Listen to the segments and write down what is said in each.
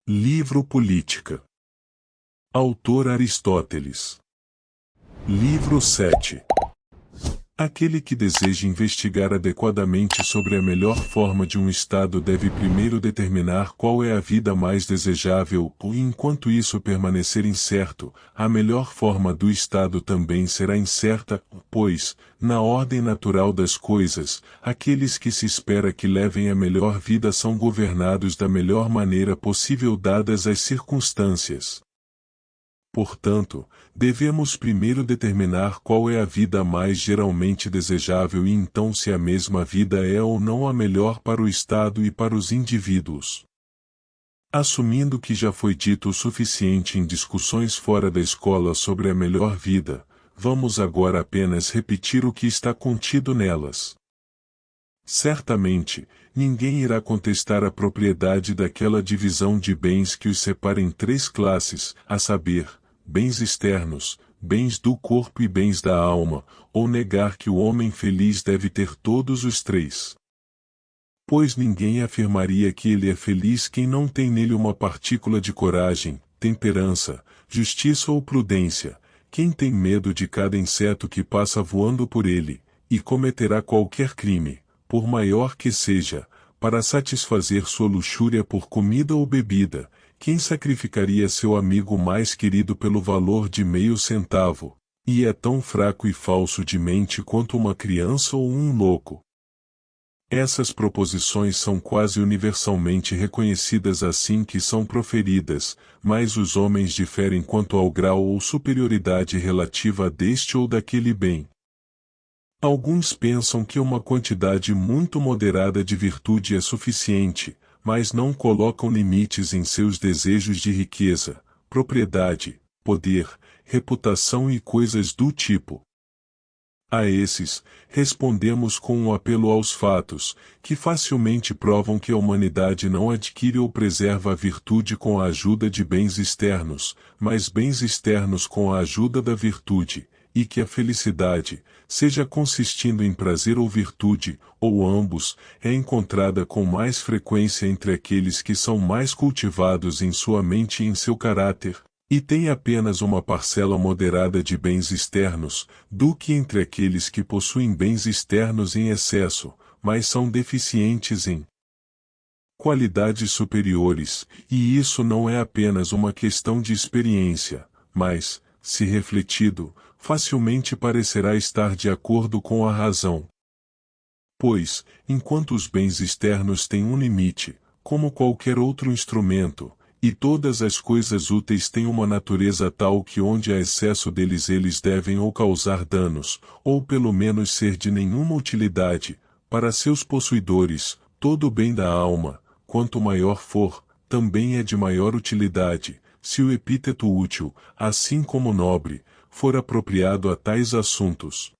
Livro Política. Autor Aristóteles. Livro 7. Aquele que deseja investigar adequadamente sobre a melhor forma de um Estado deve primeiro determinar qual é a vida mais desejável, e enquanto isso permanecer incerto, a melhor forma do Estado também será incerta, pois, na ordem natural das coisas, aqueles que se espera que levem a melhor vida são governados da melhor maneira possível dadas as circunstâncias. Portanto, devemos primeiro determinar qual é a vida mais geralmente desejável e então se a mesma vida é ou não a melhor para o Estado e para os indivíduos. Assumindo que já foi dito o suficiente em discussões fora da escola sobre a melhor vida, vamos agora apenas repetir o que está contido nelas. Certamente, ninguém irá contestar a propriedade daquela divisão de bens que os separa em três classes, a saber, bens externos, bens do corpo e bens da alma, ou negar que o homem feliz deve ter todos os três. Pois ninguém afirmaria que ele é feliz quem não tem nele uma partícula de coragem, temperança, justiça ou prudência, quem tem medo de cada inseto que passa voando por ele, e cometerá qualquer crime, por maior que seja, para satisfazer sua luxúria por comida ou bebida, quem sacrificaria seu amigo mais querido pelo valor de meio centavo, e é tão fraco e falso de mente quanto uma criança ou um louco. Essas proposições são quase universalmente reconhecidas assim que são proferidas, mas os homens diferem quanto ao grau ou superioridade relativa deste ou daquele bem. Alguns pensam que uma quantidade muito moderada de virtude é suficiente, mas não colocam limites em seus desejos de riqueza, propriedade, poder, reputação e coisas do tipo. A esses, respondemos com um apelo aos fatos, que facilmente provam que a humanidade não adquire ou preserva a virtude com a ajuda de bens externos, mas bens externos com a ajuda da virtude, e que a felicidade, seja consistindo em prazer ou virtude, ou ambos, é encontrada com mais frequência entre aqueles que são mais cultivados em sua mente e em seu caráter, e têm apenas uma parcela moderada de bens externos, do que entre aqueles que possuem bens externos em excesso, mas são deficientes em qualidades superiores, e isso não é apenas uma questão de experiência, mas, se refletido, facilmente parecerá estar de acordo com a razão. Pois, enquanto os bens externos têm um limite, como qualquer outro instrumento, e todas as coisas úteis têm uma natureza tal que onde há excesso deles eles devem ou causar danos, ou pelo menos ser de nenhuma utilidade, para seus possuidores, todo o bem da alma, quanto maior for, também é de maior utilidade, se o epíteto útil, assim como nobre, for apropriado a tais assuntos.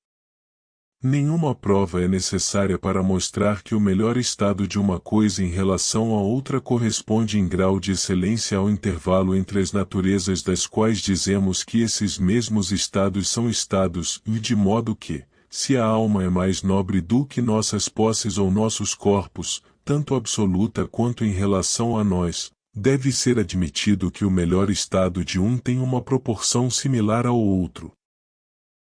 Nenhuma prova é necessária para mostrar que o melhor estado de uma coisa em relação a outra corresponde em grau de excelência ao intervalo entre as naturezas das quais dizemos que esses mesmos estados são estados, e de modo que, se a alma é mais nobre do que nossas posses ou nossos corpos, tanto absoluta quanto em relação a nós, deve ser admitido que o melhor estado de um tem uma proporção similar ao outro.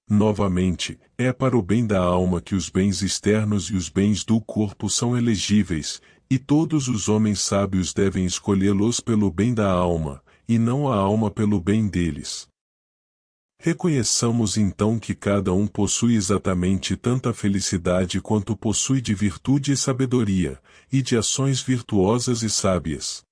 Novamente, é para o bem da alma que os bens externos e os bens do corpo são elegíveis, e todos os homens sábios devem escolhê-los pelo bem da alma, e não a alma pelo bem deles. Reconheçamos então que cada um possui exatamente tanta felicidade quanto possui de virtude e sabedoria, e de ações virtuosas e sábias.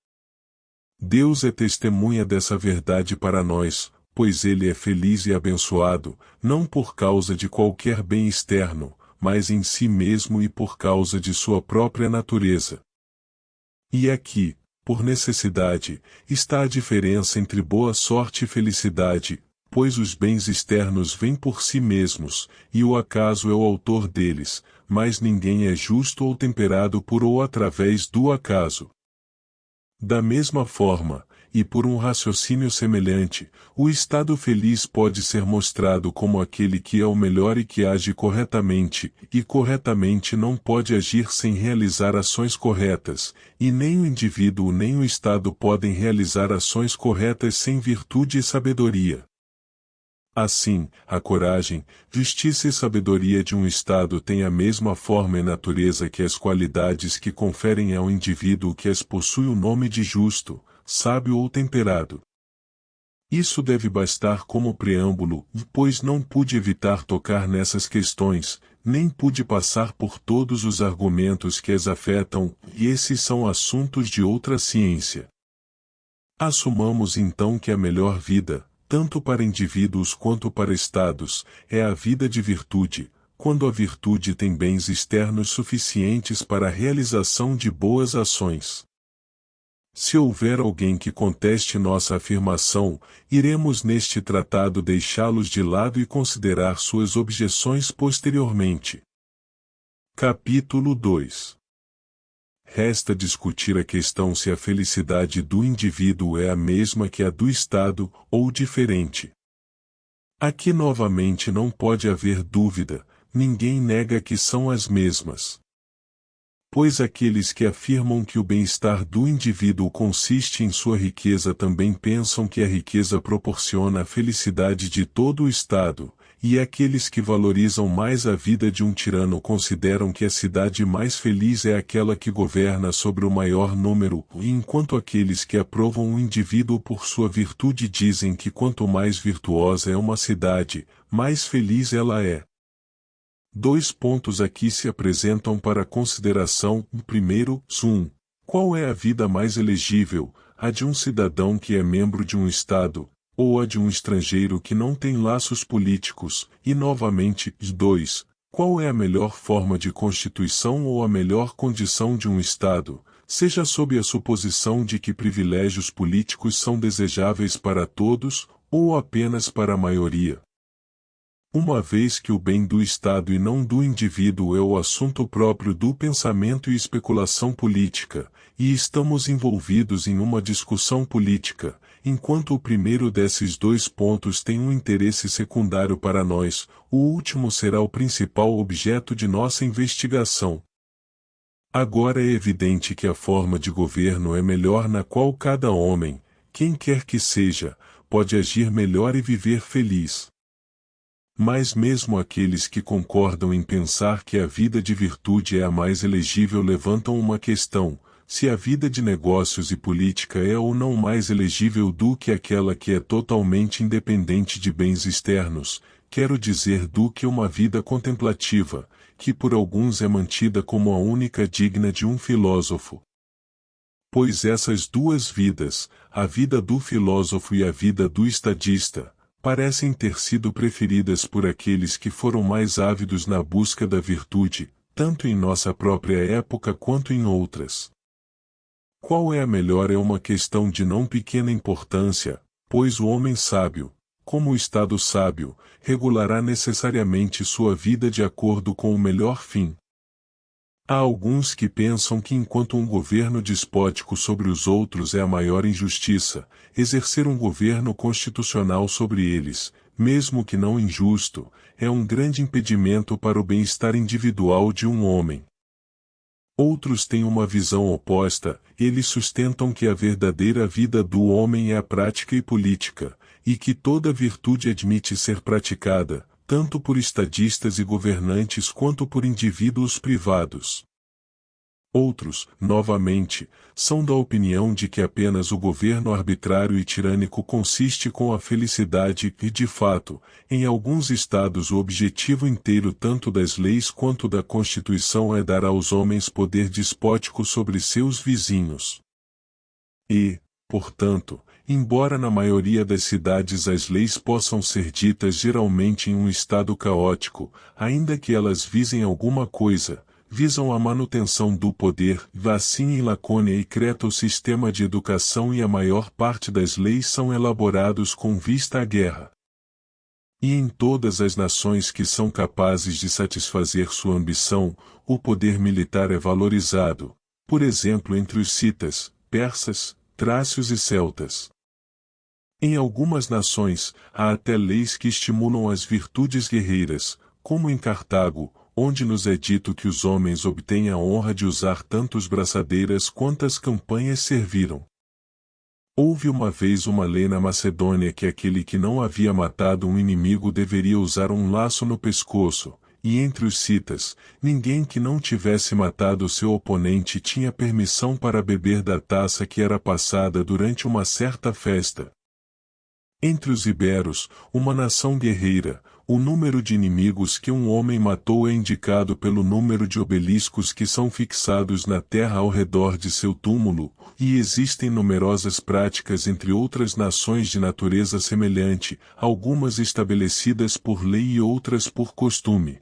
Deus é testemunha dessa verdade para nós, pois ele é feliz e abençoado, não por causa de qualquer bem externo, mas em si mesmo e por causa de sua própria natureza. E aqui, por necessidade, está a diferença entre boa sorte e felicidade, pois os bens externos vêm por si mesmos, e o acaso é o autor deles, mas ninguém é justo ou temperado por ou através do acaso. Da mesma forma, e por um raciocínio semelhante, o estado feliz pode ser mostrado como aquele que é o melhor e que age corretamente, e corretamente não pode agir sem realizar ações corretas, e nem o indivíduo nem o estado podem realizar ações corretas sem virtude e sabedoria. Assim, a coragem, justiça e sabedoria de um estado têm a mesma forma e natureza que as qualidades que conferem ao indivíduo que as possui o nome de justo, sábio ou temperado. Isso deve bastar como preâmbulo, pois não pude evitar tocar nessas questões, nem pude passar por todos os argumentos que as afetam, e esses são assuntos de outra ciência. Assumamos então que a melhor vida, tanto para indivíduos quanto para estados, é a vida de virtude, quando a virtude tem bens externos suficientes para a realização de boas ações. Se houver alguém que conteste nossa afirmação, iremos neste tratado deixá-los de lado e considerar suas objeções posteriormente. Capítulo 2. Resta discutir a questão se a felicidade do indivíduo é a mesma que a do Estado, ou diferente. Aqui novamente não pode haver dúvida, ninguém nega que são as mesmas. Pois aqueles que afirmam que o bem-estar do indivíduo consiste em sua riqueza também pensam que a riqueza proporciona a felicidade de todo o Estado, e aqueles que valorizam mais a vida de um tirano consideram que a cidade mais feliz é aquela que governa sobre o maior número, enquanto aqueles que aprovam o indivíduo por sua virtude dizem que quanto mais virtuosa é uma cidade, mais feliz ela é. 2 pontos aqui se apresentam para consideração. Primeiro, 1. Qual é a vida mais elegível, a de um cidadão que é membro de um Estado, ou a de um estrangeiro que não tem laços políticos? E novamente, 2. Qual é a melhor forma de constituição ou a melhor condição de um Estado, seja sob a suposição de que privilégios políticos são desejáveis para todos, ou apenas para a maioria? Uma vez que o bem do Estado e não do indivíduo é o assunto próprio do pensamento e especulação política, e estamos envolvidos em uma discussão política, enquanto o primeiro desses 2 pontos tem um interesse secundário para nós, o último será o principal objeto de nossa investigação. Agora é evidente que a forma de governo é melhor na qual cada homem, quem quer que seja, pode agir melhor e viver feliz. Mas mesmo aqueles que concordam em pensar que a vida de virtude é a mais elegível levantam uma questão: se a vida de negócios e política é ou não mais elegível do que aquela que é totalmente independente de bens externos, quero dizer do que uma vida contemplativa, que por alguns é mantida como a única digna de um filósofo. Pois essas 2 vidas, a vida do filósofo e a vida do estadista, parecem ter sido preferidas por aqueles que foram mais ávidos na busca da virtude, tanto em nossa própria época quanto em outras. Qual é a melhor é uma questão de não pequena importância, pois o homem sábio, como o Estado sábio, regulará necessariamente sua vida de acordo com o melhor fim. Há alguns que pensam que enquanto um governo despótico sobre os outros é a maior injustiça, exercer um governo constitucional sobre eles, mesmo que não injusto, é um grande impedimento para o bem-estar individual de um homem. Outros têm uma visão oposta, eles sustentam que a verdadeira vida do homem é a prática e política, e que toda virtude admite ser praticada, tanto por estadistas e governantes quanto por indivíduos privados. Outros, novamente, são da opinião de que apenas o governo arbitrário e tirânico consiste com a felicidade e, de fato, em alguns estados o objetivo inteiro tanto das leis quanto da Constituição é dar aos homens poder despótico sobre seus vizinhos. E, portanto, embora na maioria das cidades as leis possam ser ditas geralmente em um estado caótico, ainda que elas visem alguma coisa, visam a manutenção do poder, assim em Lacônia e Creta o sistema de educação e a maior parte das leis são elaborados com vista à guerra. E em todas as nações que são capazes de satisfazer sua ambição, o poder militar é valorizado, por exemplo entre os citas, persas, trácios e celtas. Em algumas nações, há até leis que estimulam as virtudes guerreiras, como em Cartago, onde nos é dito que os homens obtêm a honra de usar tanto as braçadeiras quanto as campanhas serviram. Houve uma vez uma lei na Macedônia que aquele que não havia matado um inimigo deveria usar um laço no pescoço, e entre os citas, ninguém que não tivesse matado seu oponente tinha permissão para beber da taça que era passada durante uma certa festa. Entre os iberos, uma nação guerreira, o número de inimigos que um homem matou é indicado pelo número de obeliscos que são fixados na terra ao redor de seu túmulo, e existem numerosas práticas entre outras nações de natureza semelhante, algumas estabelecidas por lei e outras por costume.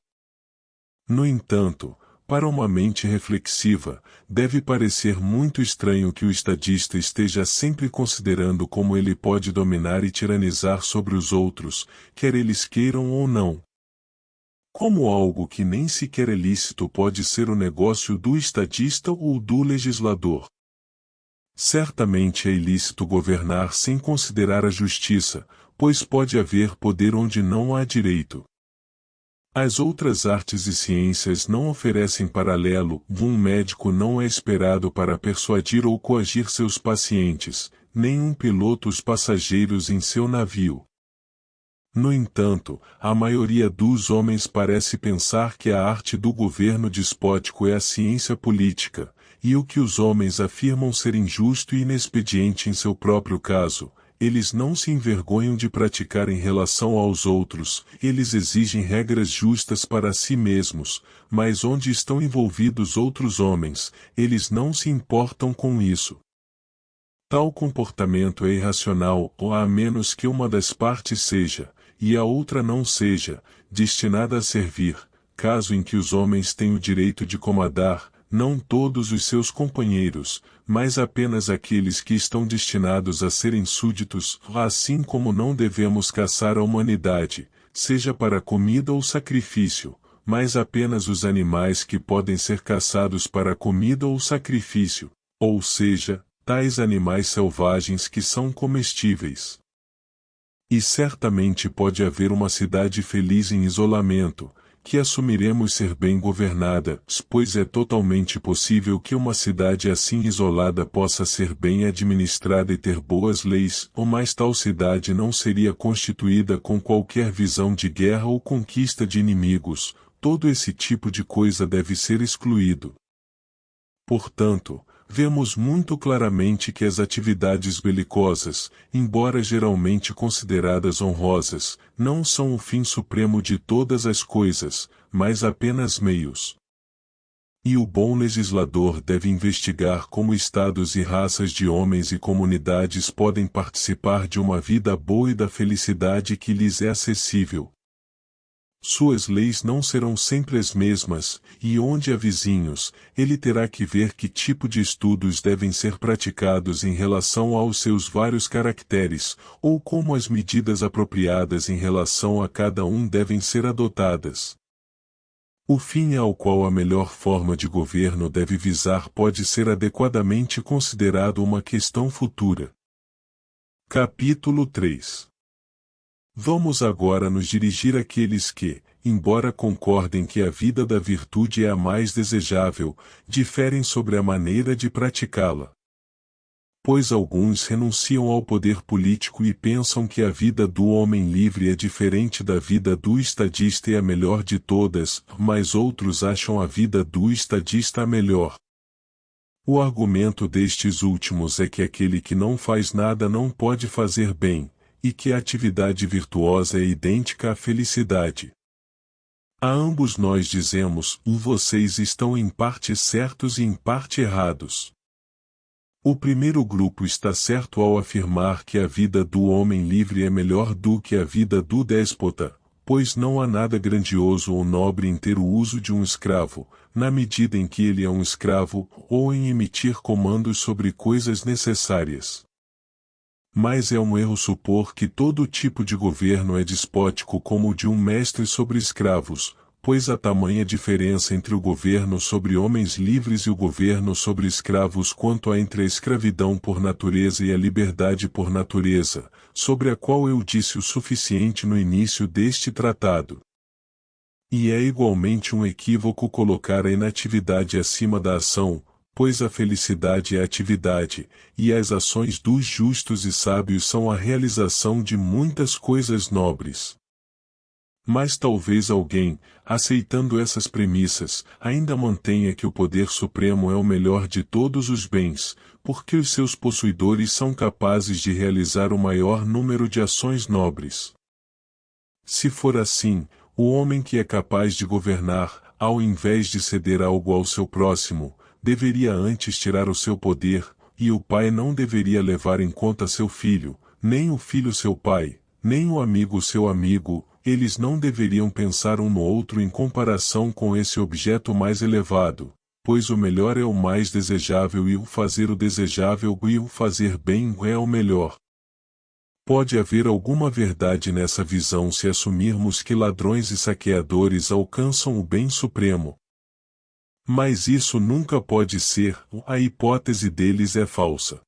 No entanto, para uma mente reflexiva, deve parecer muito estranho que o estadista esteja sempre considerando como ele pode dominar e tiranizar sobre os outros, quer eles queiram ou não. Como algo que nem sequer é lícito pode ser o negócio do estadista ou do legislador. Certamente é ilícito governar sem considerar a justiça, pois pode haver poder onde não há direito. As outras artes e ciências não oferecem paralelo, um médico não é esperado para persuadir ou coagir seus pacientes, nem um piloto os passageiros em seu navio. No entanto, a maioria dos homens parece pensar que a arte do governo despótico é a ciência política, e o que os homens afirmam ser injusto e inexpediente em seu próprio caso, eles não se envergonham de praticar em relação aos outros, eles exigem regras justas para si mesmos, mas onde estão envolvidos outros homens, eles não se importam com isso. Tal comportamento é irracional, ou a menos que uma das partes seja, e a outra não seja, destinada a servir, caso em que os homens têm o direito de comandar, não todos os seus companheiros, mas apenas aqueles que estão destinados a serem súditos, assim como não devemos caçar a humanidade, seja para comida ou sacrifício, mas apenas os animais que podem ser caçados para comida ou sacrifício, ou seja, tais animais selvagens que são comestíveis. E certamente pode haver uma cidade feliz em isolamento, que assumiremos ser bem governada, pois é totalmente possível que uma cidade assim isolada possa ser bem administrada e ter boas leis, mas tal cidade não seria constituída com qualquer visão de guerra ou conquista de inimigos, todo esse tipo de coisa deve ser excluído. Portanto, vemos muito claramente que as atividades belicosas, embora geralmente consideradas honrosas, não são o fim supremo de todas as coisas, mas apenas meios. E o bom legislador deve investigar como estados e raças de homens e comunidades podem participar de uma vida boa e da felicidade que lhes é acessível. Suas leis não serão sempre as mesmas, e onde há vizinhos, ele terá que ver que tipo de estudos devem ser praticados em relação aos seus vários caracteres, ou como as medidas apropriadas em relação a cada um devem ser adotadas. O fim ao qual a melhor forma de governo deve visar pode ser adequadamente considerado uma questão futura. Capítulo 3. Vamos agora nos dirigir àqueles que, embora concordem que a vida da virtude é a mais desejável, diferem sobre a maneira de praticá-la. Pois alguns renunciam ao poder político e pensam que a vida do homem livre é diferente da vida do estadista e a melhor de todas, mas outros acham a vida do estadista a melhor. O argumento destes últimos é que aquele que não faz nada não pode fazer bem, e que a atividade virtuosa é idêntica à felicidade. A ambos nós dizemos, vocês estão em parte certos e em parte errados. O primeiro grupo está certo ao afirmar que a vida do homem livre é melhor do que a vida do déspota, pois não há nada grandioso ou nobre em ter o uso de um escravo, na medida em que ele é um escravo, ou em emitir comandos sobre coisas necessárias. Mas é um erro supor que todo tipo de governo é despótico como o de um mestre sobre escravos, pois há tamanha diferença entre o governo sobre homens livres e o governo sobre escravos quanto há entre a escravidão por natureza e a liberdade por natureza, sobre a qual eu disse o suficiente no início deste tratado. E é igualmente um equívoco colocar a inatividade acima da ação, pois a felicidade é atividade, e as ações dos justos e sábios são a realização de muitas coisas nobres. Mas talvez alguém, aceitando essas premissas, ainda mantenha que o poder supremo é o melhor de todos os bens, porque os seus possuidores são capazes de realizar o maior número de ações nobres. Se for assim, o homem que é capaz de governar, ao invés de ceder algo ao seu próximo, deveria antes tirar o seu poder, e o pai não deveria levar em conta seu filho, nem o filho seu pai, nem o amigo seu amigo. Eles não deveriam pensar um no outro em comparação com esse objeto mais elevado, pois o melhor é o mais desejável e o fazer o desejável e o fazer bem é o melhor. Pode haver alguma verdade nessa visão se assumirmos que ladrões e saqueadores alcançam o bem supremo. Mas isso nunca pode ser, a hipótese deles é falsa.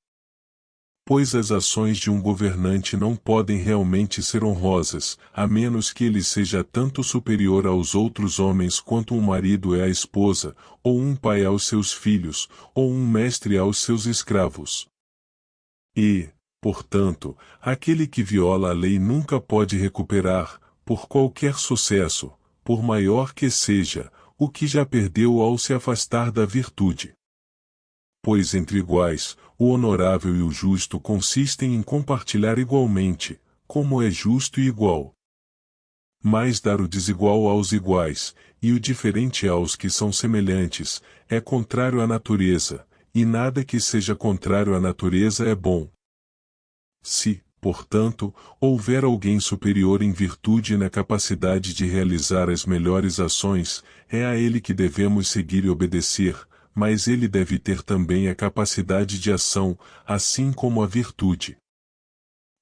Pois as ações de um governante não podem realmente ser honrosas, a menos que ele seja tanto superior aos outros homens quanto um marido é à esposa, ou um pai aos seus filhos, ou um mestre aos seus escravos. E, portanto, aquele que viola a lei nunca pode recuperar, por qualquer sucesso, por maior que seja, o que já perdeu ao se afastar da virtude. Pois entre iguais, o honorável e o justo consistem em compartilhar igualmente, como é justo e igual. Mas dar o desigual aos iguais, e o diferente aos que são semelhantes, é contrário à natureza, e nada que seja contrário à natureza é bom. Se, portanto, houver alguém superior em virtude e na capacidade de realizar as melhores ações, é a ele que devemos seguir e obedecer, mas ele deve ter também a capacidade de ação, assim como a virtude.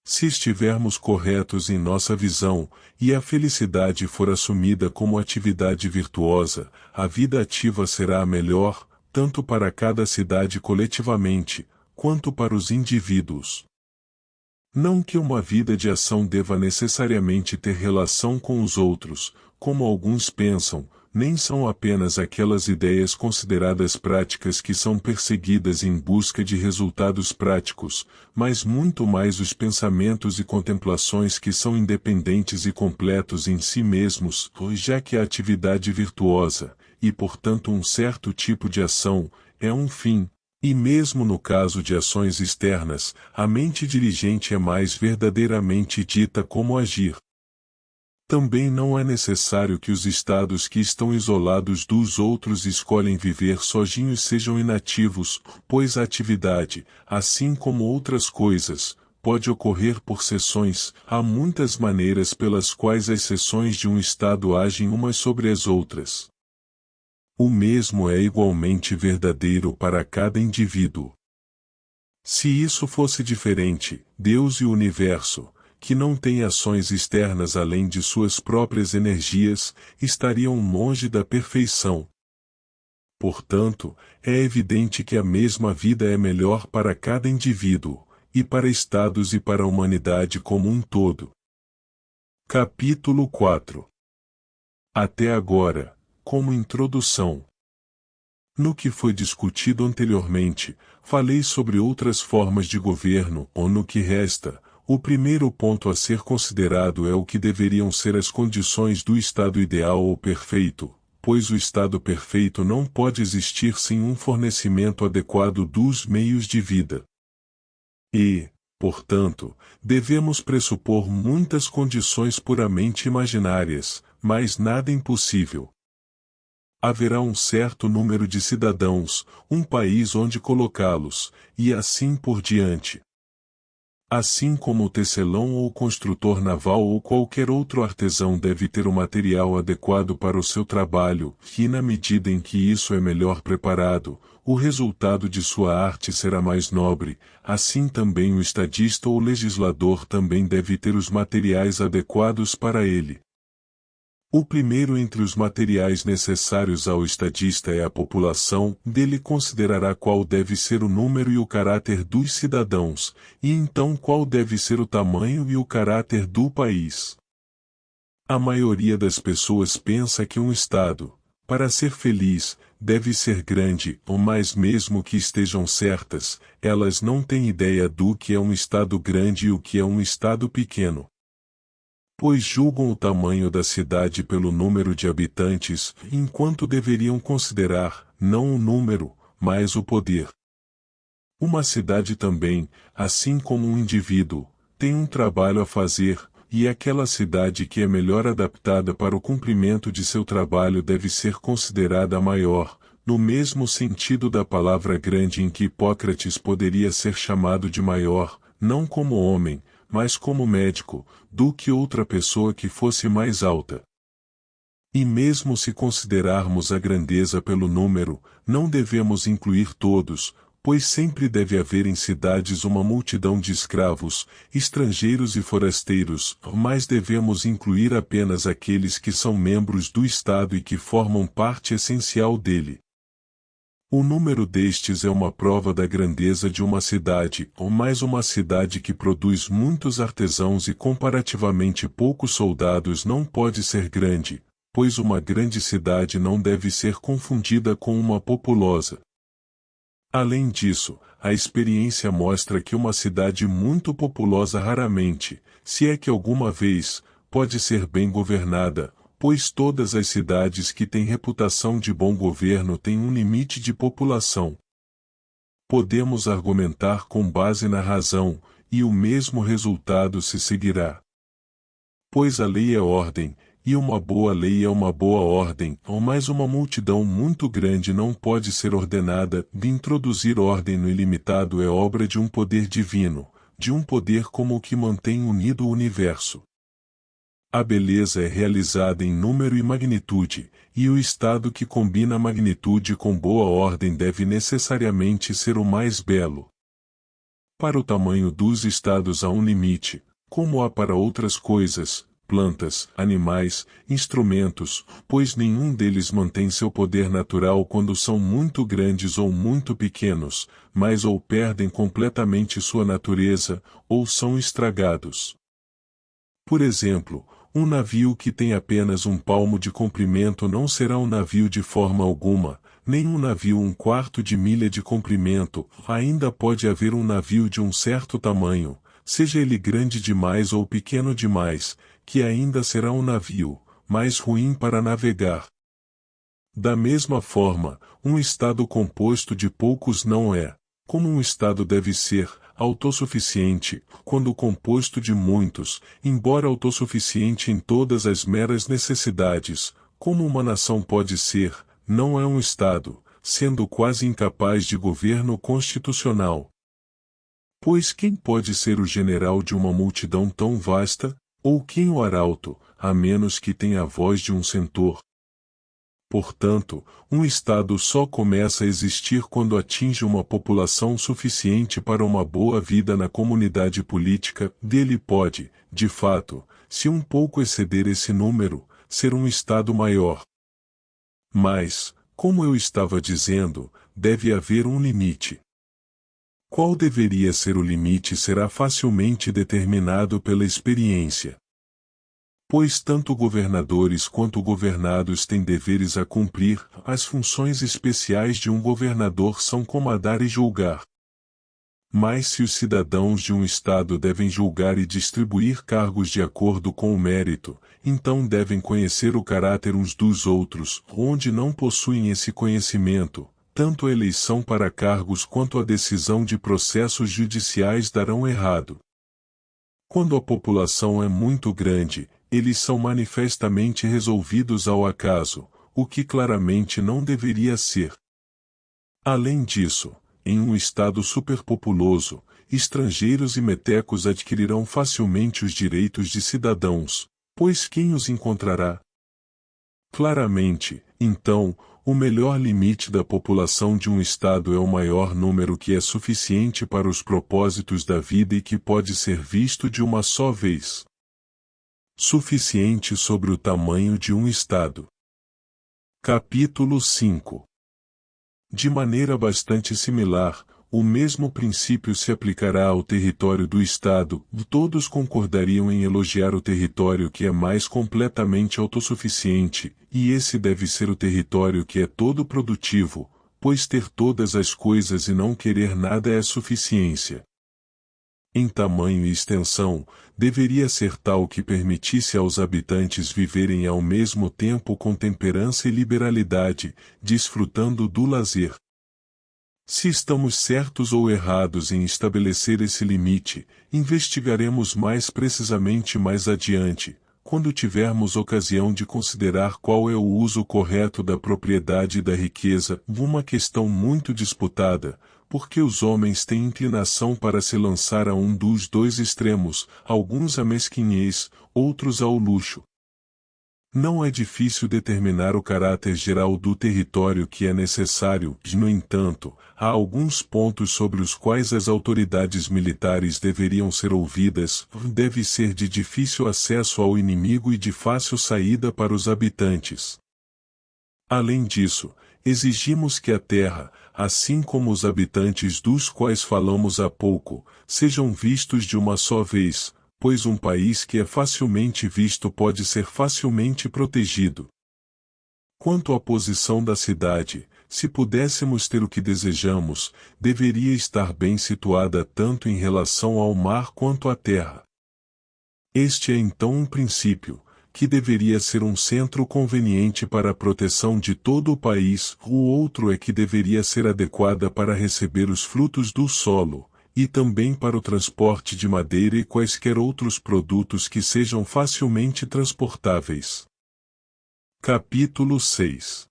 Se estivermos corretos em nossa visão, e a felicidade for assumida como atividade virtuosa, a vida ativa será a melhor, tanto para cada cidade coletivamente, quanto para os indivíduos. Não que uma vida de ação deva necessariamente ter relação com os outros, como alguns pensam, nem são apenas aquelas ideias consideradas práticas que são perseguidas em busca de resultados práticos, mas muito mais os pensamentos e contemplações que são independentes e completos em si mesmos, já que a atividade virtuosa, e portanto um certo tipo de ação, é um fim. E mesmo no caso de ações externas, a mente diligente é mais verdadeiramente dita como agir. Também não é necessário que os estados que estão isolados dos outros e escolhem viver sozinhos sejam inativos, pois a atividade, assim como outras coisas, pode ocorrer por seções. Há muitas maneiras pelas quais as seções de um estado agem umas sobre as outras. O mesmo é igualmente verdadeiro para cada indivíduo. Se isso fosse diferente, Deus e o universo, que não têm ações externas além de suas próprias energias, estariam longe da perfeição. Portanto, é evidente que a mesma vida é melhor para cada indivíduo, e para estados e para a humanidade como um todo. Capítulo 4. Até agora, como introdução. No que foi discutido anteriormente, falei sobre outras formas de governo, ou no que resta, o primeiro ponto a ser considerado é o que deveriam ser as condições do estado ideal ou perfeito, pois o estado perfeito não pode existir sem um fornecimento adequado dos meios de vida. E, portanto, devemos pressupor muitas condições puramente imaginárias, mas nada impossível. Haverá um certo número de cidadãos, um país onde colocá-los, e assim por diante. Assim como o tecelão ou o construtor naval ou qualquer outro artesão deve ter o material adequado para o seu trabalho, e na medida em que isso é melhor preparado, o resultado de sua arte será mais nobre, assim também o estadista ou legislador também deve ter os materiais adequados para ele. O primeiro entre os materiais necessários ao estadista é a população, dele considerará qual deve ser o número e o caráter dos cidadãos, e então qual deve ser o tamanho e o caráter do país. A maioria das pessoas pensa que um Estado, para ser feliz, deve ser grande, ou mais mesmo que estejam certas, elas não têm ideia do que é um Estado grande e o que é um Estado pequeno. Pois julgam o tamanho da cidade pelo número de habitantes, enquanto deveriam considerar, não o número, mas o poder. Uma cidade também, assim como um indivíduo, tem um trabalho a fazer, e aquela cidade que é melhor adaptada para o cumprimento de seu trabalho deve ser considerada maior, no mesmo sentido da palavra grande em que Hipócrates poderia ser chamado de maior, não como homem, mas como médico, do que outra pessoa que fosse mais alta. E mesmo se considerarmos a grandeza pelo número, não devemos incluir todos, pois sempre deve haver em cidades uma multidão de escravos, estrangeiros e forasteiros, mas devemos incluir apenas aqueles que são membros do Estado e que formam parte essencial dele. O número destes é uma prova da grandeza de uma cidade, ou mais uma cidade que produz muitos artesãos e comparativamente poucos soldados não pode ser grande, pois uma grande cidade não deve ser confundida com uma populosa. Além disso, a experiência mostra que uma cidade muito populosa raramente, se é que alguma vez, pode ser bem governada, pois todas as cidades que têm reputação de bom governo têm um limite de população. Podemos argumentar com base na razão, e o mesmo resultado se seguirá. Pois a lei é ordem, e uma boa lei é uma boa ordem, ou mais uma multidão muito grande não pode ser ordenada, de introduzir ordem no ilimitado é obra de um poder divino, de um poder como o que mantém unido o universo. A beleza é realizada em número e magnitude, e o estado que combina magnitude com boa ordem deve necessariamente ser o mais belo. Para o tamanho dos estados há um limite, como há para outras coisas, plantas, animais, instrumentos, pois nenhum deles mantém seu poder natural quando são muito grandes ou muito pequenos, mas ou perdem completamente sua natureza, ou são estragados. Por exemplo, um navio que tem apenas um palmo de comprimento não será um navio de forma alguma, nem um navio 1/4 de milha de comprimento, ainda pode haver um navio de um certo tamanho, seja ele grande demais ou pequeno demais, que ainda será um navio, mais ruim para navegar. Da mesma forma, um estado composto de poucos não é, como um estado deve ser, autossuficiente, quando composto de muitos, embora autossuficiente em todas as meras necessidades, como uma nação pode ser, não é um estado, sendo quase incapaz de governo constitucional. Pois quem pode ser o general de uma multidão tão vasta, ou quem o arauto, a menos que tenha a voz de um centauro? Portanto, um Estado só começa a existir quando atinge uma população suficiente para uma boa vida na comunidade política, dele pode, de fato, se um pouco exceder esse número, ser um Estado maior. Mas, como eu estava dizendo, deve haver um limite. Qual deveria ser o limite será facilmente determinado pela experiência. Pois tanto governadores quanto governados têm deveres a cumprir, as funções especiais de um governador são comandar e julgar. Mas se os cidadãos de um Estado devem julgar e distribuir cargos de acordo com o mérito, então devem conhecer o caráter uns dos outros, onde não possuem esse conhecimento, tanto a eleição para cargos quanto a decisão de processos judiciais darão errado. Quando a população é muito grande, eles são manifestamente resolvidos ao acaso, o que claramente não deveria ser. Além disso, em um estado superpopuloso, estrangeiros e metecos adquirirão facilmente os direitos de cidadãos, pois quem os encontrará? Claramente, então, o melhor limite da população de um estado é o maior número que é suficiente para os propósitos da vida e que pode ser visto de uma só vez. Suficiente sobre o tamanho de um Estado. Capítulo 5. De maneira bastante similar, o mesmo princípio se aplicará ao território do Estado. Todos concordariam em elogiar o território que é mais completamente autossuficiente, e esse deve ser o território que é todo produtivo, pois ter todas as coisas e não querer nada é suficiência. Em tamanho e extensão, deveria ser tal que permitisse aos habitantes viverem ao mesmo tempo com temperança e liberalidade, desfrutando do lazer. Se estamos certos ou errados em estabelecer esse limite, investigaremos mais precisamente mais adiante, quando tivermos ocasião de considerar qual é o uso correto da propriedade e da riqueza, uma questão muito disputada, porque os homens têm inclinação para se lançar a um dos dois extremos, alguns à mesquinhez, outros ao luxo. Não é difícil determinar o caráter geral do território que é necessário, no entanto, há alguns pontos sobre os quais as autoridades militares deveriam ser ouvidas. Deve ser de difícil acesso ao inimigo e de fácil saída para os habitantes. Além disso, exigimos que a terra, assim como os habitantes dos quais falamos há pouco, sejam vistos de uma só vez, pois um país que é facilmente visto pode ser facilmente protegido. Quanto à posição da cidade, se pudéssemos ter o que desejamos, deveria estar bem situada tanto em relação ao mar quanto à terra. Este é então um princípio, que deveria ser um centro conveniente para a proteção de todo o país, o outro é que deveria ser adequada para receber os frutos do solo, e também para o transporte de madeira e quaisquer outros produtos que sejam facilmente transportáveis. Capítulo 6.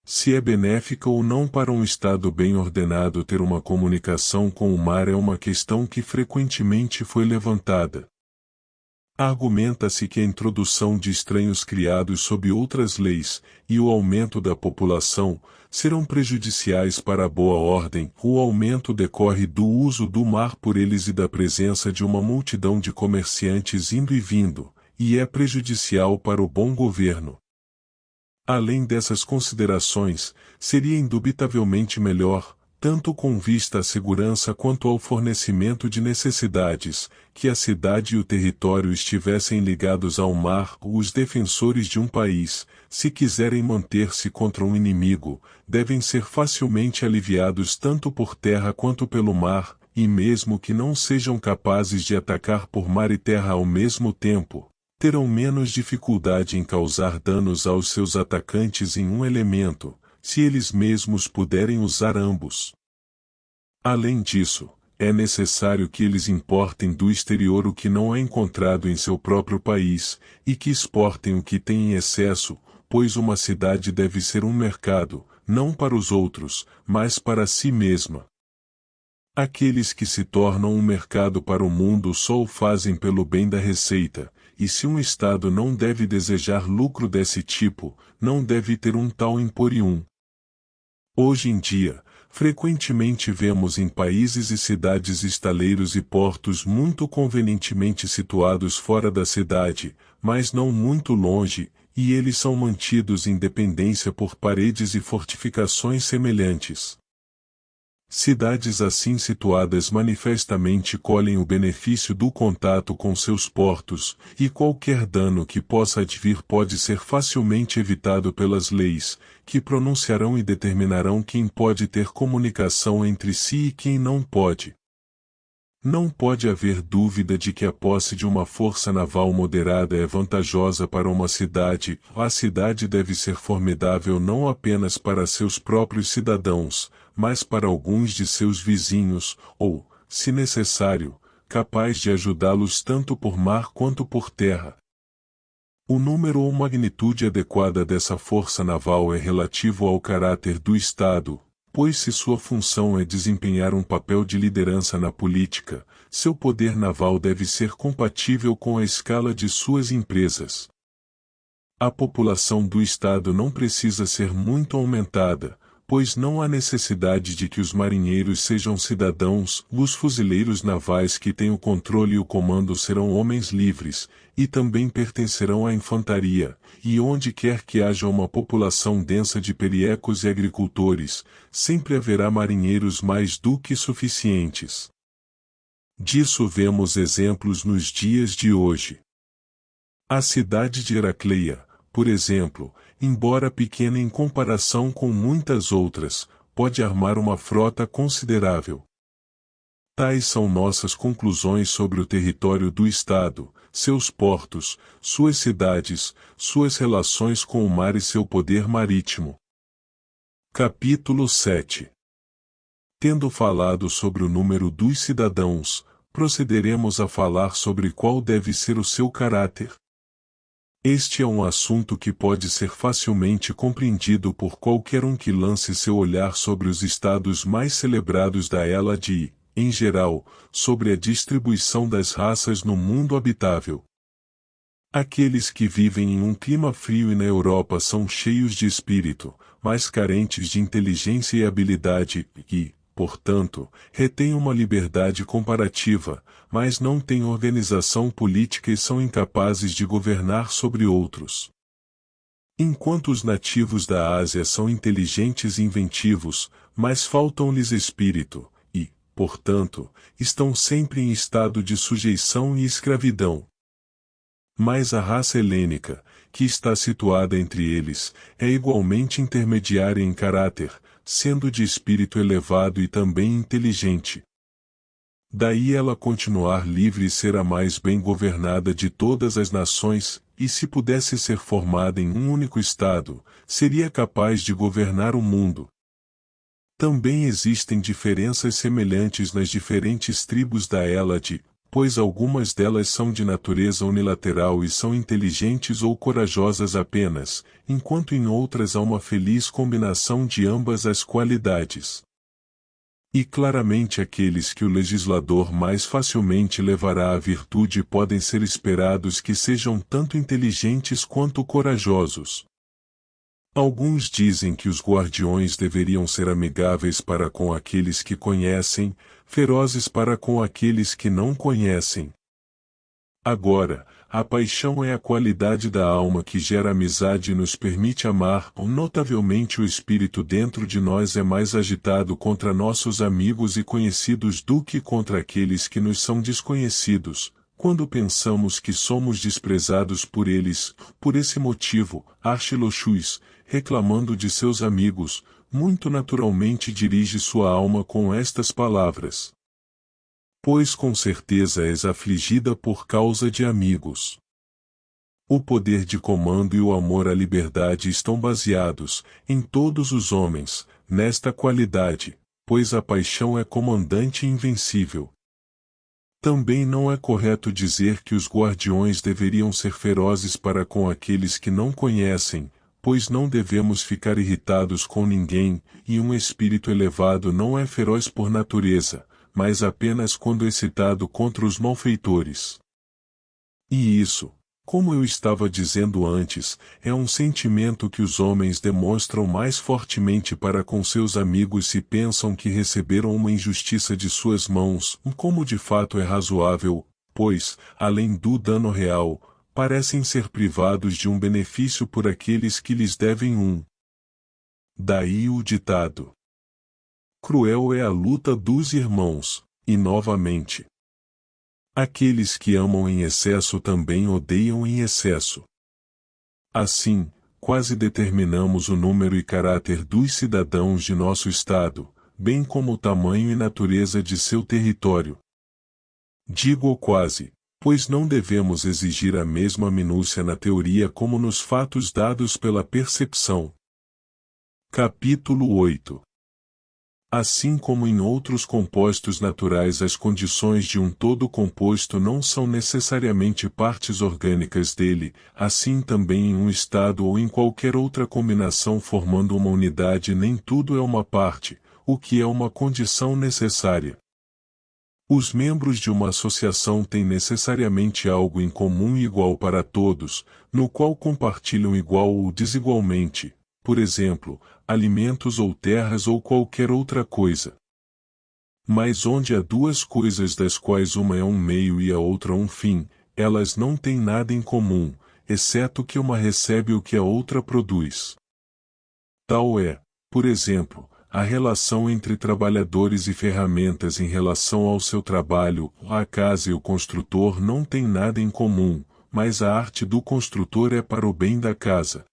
Se é benéfica ou não para um Estado bem ordenado ter uma comunicação com o mar é uma questão que frequentemente foi levantada. Argumenta-se que a introdução de estranhos criados sob outras leis, e o aumento da população, serão prejudiciais para a boa ordem. O aumento decorre do uso do mar por eles e da presença de uma multidão de comerciantes indo e vindo, e é prejudicial para o bom governo. Além dessas considerações, seria indubitavelmente melhor, tanto com vista à segurança quanto ao fornecimento de necessidades, que a cidade e o território estivessem ligados ao mar. Os defensores de um país, se quiserem manter-se contra um inimigo, devem ser facilmente aliviados tanto por terra quanto pelo mar, e mesmo que não sejam capazes de atacar por mar e terra ao mesmo tempo, terão menos dificuldade em causar danos aos seus atacantes em um elemento, se eles mesmos puderem usar ambos. Além disso, é necessário que eles importem do exterior o que não é encontrado em seu próprio país, e que exportem o que tem em excesso, pois uma cidade deve ser um mercado, não para os outros, mas para si mesma. Aqueles que se tornam um mercado para o mundo só o fazem pelo bem da receita, e se um Estado não deve desejar lucro desse tipo, não deve ter um tal emporium. Hoje em dia, frequentemente vemos em países e cidades estaleiros e portos muito convenientemente situados fora da cidade, mas não muito longe, e eles são mantidos em dependência por paredes e fortificações semelhantes. Cidades assim situadas manifestamente colhem o benefício do contato com seus portos, e qualquer dano que possa advir pode ser facilmente evitado pelas leis, que pronunciarão e determinarão quem pode ter comunicação entre si e quem não pode. Não pode haver dúvida de que a posse de uma força naval moderada é vantajosa para uma cidade. A cidade deve ser formidável não apenas para seus próprios cidadãos, mas para alguns de seus vizinhos, ou, se necessário, capaz de ajudá-los tanto por mar quanto por terra. O número ou magnitude adequada dessa força naval é relativo ao caráter do Estado, pois se sua função é desempenhar um papel de liderança na política, seu poder naval deve ser compatível com a escala de suas empresas. A população do Estado não precisa ser muito aumentada, pois não há necessidade de que os marinheiros sejam cidadãos, os fuzileiros navais que têm o controle e o comando serão homens livres, e também pertencerão à infantaria, e onde quer que haja uma população densa de periecos e agricultores, sempre haverá marinheiros mais do que suficientes. Disso vemos exemplos nos dias de hoje. A cidade de Heracleia, por exemplo, embora pequena em comparação com muitas outras, pode armar uma frota considerável. Tais são nossas conclusões sobre o território do Estado, seus portos, suas cidades, suas relações com o mar e seu poder marítimo. Capítulo 7. Tendo falado sobre o número dos cidadãos, procederemos a falar sobre qual deve ser o seu caráter. Este é um assunto que pode ser facilmente compreendido por qualquer um que lance seu olhar sobre os estados mais celebrados da Hélade e, em geral, sobre a distribuição das raças no mundo habitável. Aqueles que vivem em um clima frio e na Europa são cheios de espírito, mas carentes de inteligência e habilidade, e, portanto, retêm uma liberdade comparativa, mas não têm organização política e são incapazes de governar sobre outros. Enquanto os nativos da Ásia são inteligentes e inventivos, mas faltam-lhes espírito, e, portanto, estão sempre em estado de sujeição e escravidão. Mas a raça helênica, que está situada entre eles, é igualmente intermediária em caráter, sendo de espírito elevado e também inteligente. Daí ela continuar livre e ser a mais bem governada de todas as nações, e se pudesse ser formada em um único estado, seria capaz de governar o mundo. Também existem diferenças semelhantes nas diferentes tribos da Hélade, pois algumas delas são de natureza unilateral e são inteligentes ou corajosas apenas, enquanto em outras há uma feliz combinação de ambas as qualidades. E claramente aqueles que o legislador mais facilmente levará à virtude podem ser esperados que sejam tanto inteligentes quanto corajosos. Alguns dizem que os guardiões deveriam ser amigáveis para com aqueles que conhecem, ferozes para com aqueles que não conhecem. Agora, a paixão é a qualidade da alma que gera amizade e nos permite amar. Notavelmente o espírito dentro de nós é mais agitado contra nossos amigos e conhecidos do que contra aqueles que nos são desconhecidos. Quando pensamos que somos desprezados por eles, por esse motivo, Archilochus, reclamando de seus amigos, muito naturalmente dirige sua alma com estas palavras: pois com certeza és afligida por causa de amigos. O poder de comando e o amor à liberdade estão baseados, em todos os homens, nesta qualidade, pois a paixão é comandante e invencível. Também não é correto dizer que os guardiões deveriam ser ferozes para com aqueles que não conhecem, pois não devemos ficar irritados com ninguém, e um espírito elevado não é feroz por natureza, mas apenas quando excitado contra os malfeitores. E isso, como eu estava dizendo antes, é um sentimento que os homens demonstram mais fortemente para com seus amigos se pensam que receberam uma injustiça de suas mãos, como de fato é razoável, pois, além do dano real, parecem ser privados de um benefício por aqueles que lhes devem um. Daí o ditado: cruel é a luta dos irmãos, e novamente: aqueles que amam em excesso também odeiam em excesso. Assim, quase determinamos o número e caráter dos cidadãos de nosso Estado, bem como o tamanho e natureza de seu território. Digo quase, pois não devemos exigir a mesma minúcia na teoria como nos fatos dados pela percepção. Capítulo 8. Assim como em outros compostos naturais as condições de um todo composto não são necessariamente partes orgânicas dele, assim também em um estado ou em qualquer outra combinação formando uma unidade nem tudo é uma parte, o que é uma condição necessária. Os membros de uma associação têm necessariamente algo em comum e igual para todos, no qual compartilham igual ou desigualmente. por exemplo, alimentos ou terras ou qualquer outra coisa. Mas onde há duas coisas das quais uma é um meio e a outra um fim, elas não têm nada em comum, exceto que uma recebe o que a outra produz. Tal é, por exemplo, a relação entre trabalhadores e ferramentas em relação ao seu trabalho. A casa e o construtor não têm nada em comum, mas a arte do construtor é para o bem da casa.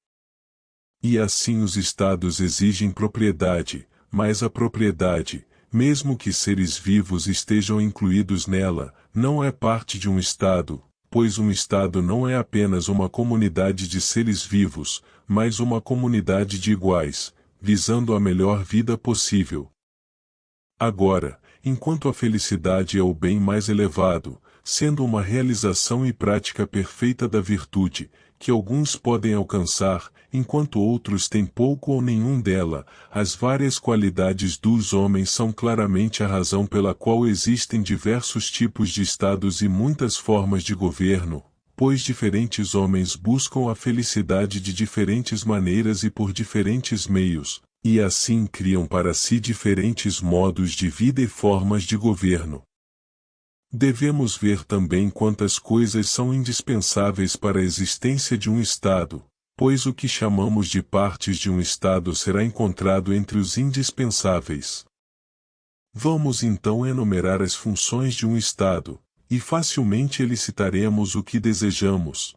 E assim os estados exigem propriedade, mas a propriedade, mesmo que seres vivos estejam incluídos nela, não é parte de um estado, pois um estado não é apenas uma comunidade de seres vivos, mas uma comunidade de iguais, visando a melhor vida possível. Agora, enquanto a felicidade é o bem mais elevado, sendo uma realização e prática perfeita da virtude, que alguns podem alcançar, enquanto outros têm pouco ou nenhum dela, as várias qualidades dos homens são claramente a razão pela qual existem diversos tipos de estados e muitas formas de governo, pois diferentes homens buscam a felicidade de diferentes maneiras e por diferentes meios, e assim criam para si diferentes modos de vida e formas de governo. Devemos ver também quantas coisas são indispensáveis para a existência de um Estado, pois o que chamamos de partes de um Estado será encontrado entre os indispensáveis. Vamos então enumerar as funções de um Estado, e facilmente elicitaremos o que desejamos.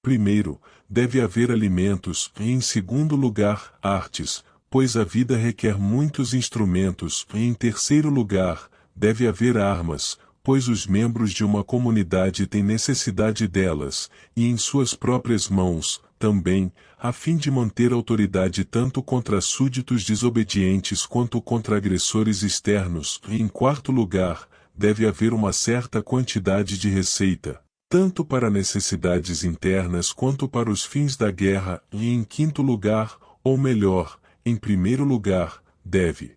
Primeiro, deve haver alimentos, e em segundo lugar, artes, pois a vida requer muitos instrumentos, e em terceiro lugar, deve haver armas, pois os membros de uma comunidade têm necessidade delas, e em suas próprias mãos, também, a fim de manter autoridade tanto contra súditos desobedientes quanto contra agressores externos. E em quarto lugar, deve haver uma certa quantidade de receita, tanto para necessidades internas quanto para os fins da guerra. E em quinto lugar, ou melhor, em primeiro lugar, deve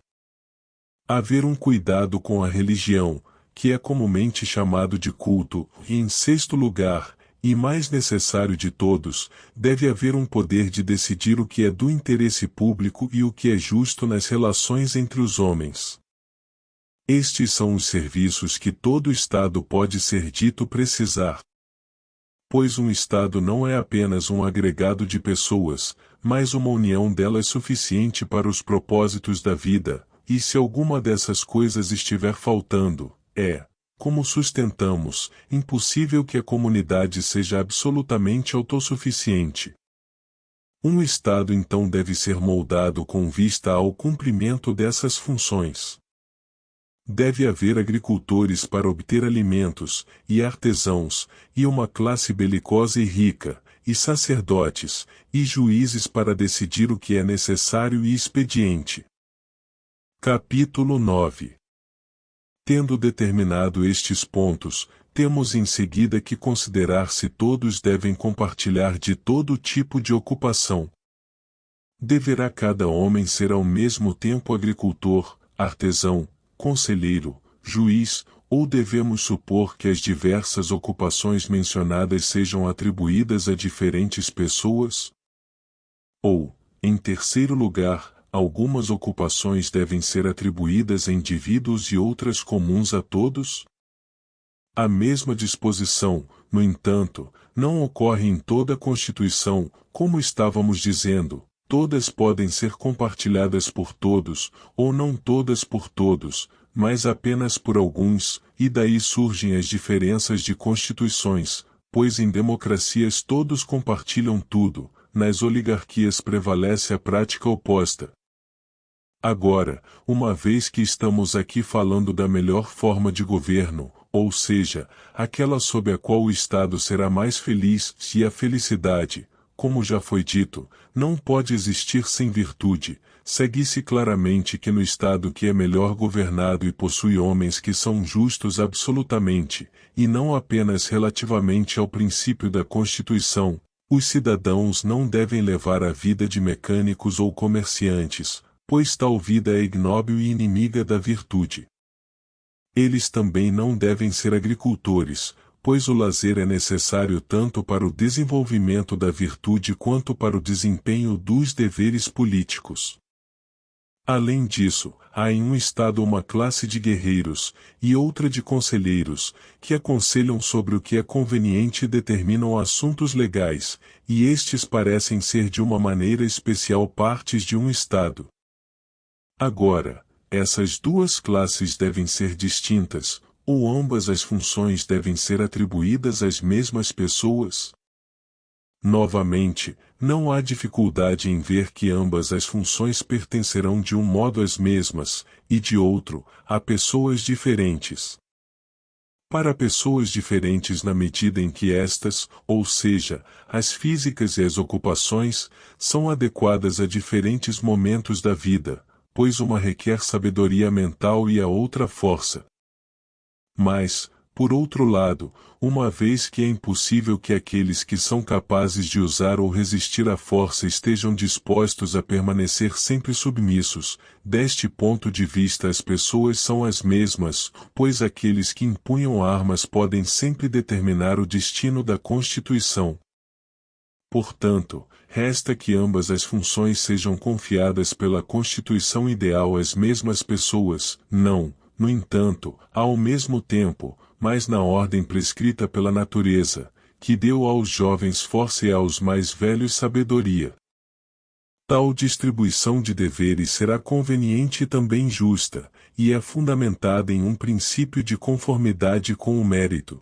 haver um cuidado com a religião, que é comumente chamado de culto, e em sexto lugar, e mais necessário de todos, deve haver um poder de decidir o que é do interesse público e o que é justo nas relações entre os homens. Estes são os serviços que todo Estado pode ser dito precisar. Pois um Estado não é apenas um agregado de pessoas, mas uma união delas suficiente para os propósitos da vida. E se alguma dessas coisas estiver faltando, como sustentamos, impossível que a comunidade seja absolutamente autossuficiente. Um Estado então deve ser moldado com vista ao cumprimento dessas funções. Deve haver agricultores para obter alimentos, e artesãos, e uma classe belicosa e rica, e sacerdotes, e juízes para decidir o que é necessário e expediente. Capítulo 9. Tendo determinado estes pontos, temos em seguida que considerar se todos devem compartilhar de todo tipo de ocupação. Deverá cada homem ser ao mesmo tempo agricultor, artesão, conselheiro, juiz, ou devemos supor que as diversas ocupações mencionadas sejam atribuídas a diferentes pessoas? Ou, em terceiro lugar, algumas ocupações devem ser atribuídas a indivíduos e outras comuns a todos? A mesma disposição, no entanto, não ocorre em toda a Constituição, como estávamos dizendo, todas podem ser compartilhadas por todos, ou não todas por todos, mas apenas por alguns, e daí surgem as diferenças de constituições, pois em democracias todos compartilham tudo, nas oligarquias prevalece a prática oposta. Agora, uma vez que estamos aqui falando da melhor forma de governo, ou seja, aquela sob a qual o Estado será mais feliz, se a felicidade, como já foi dito, não pode existir sem virtude, segue-se claramente que no Estado que é melhor governado e possui homens que são justos absolutamente, e não apenas relativamente ao princípio da Constituição, os cidadãos não devem levar a vida de mecânicos ou comerciantes, pois tal vida é ignóbil e inimiga da virtude. Eles também não devem ser agricultores, pois o lazer é necessário tanto para o desenvolvimento da virtude quanto para o desempenho dos deveres políticos. Além disso, há em um estado uma classe de guerreiros, e outra de conselheiros, que aconselham sobre o que é conveniente e determinam assuntos legais, e estes parecem ser de uma maneira especial partes de um estado. Agora, essas duas classes devem ser distintas, ou ambas as funções devem ser atribuídas às mesmas pessoas? Novamente, não há dificuldade em ver que ambas as funções pertencerão de um modo às mesmas, e de outro, a pessoas diferentes. Para pessoas diferentes na medida em que estas, ou seja, as físicas e as ocupações, são adequadas a diferentes momentos da vida, pois uma requer sabedoria mental e a outra força. Mas, por outro lado, uma vez que é impossível que aqueles que são capazes de usar ou resistir à força estejam dispostos a permanecer sempre submissos, deste ponto de vista as pessoas são as mesmas, pois aqueles que empunham armas podem sempre determinar o destino da Constituição. Portanto, resta que ambas as funções sejam confiadas pela Constituição ideal às mesmas pessoas, não, no entanto, ao mesmo tempo, mas na ordem prescrita pela natureza, que deu aos jovens força e aos mais velhos sabedoria. Tal distribuição de deveres será conveniente e também justa, e é fundamentada em um princípio de conformidade com o mérito.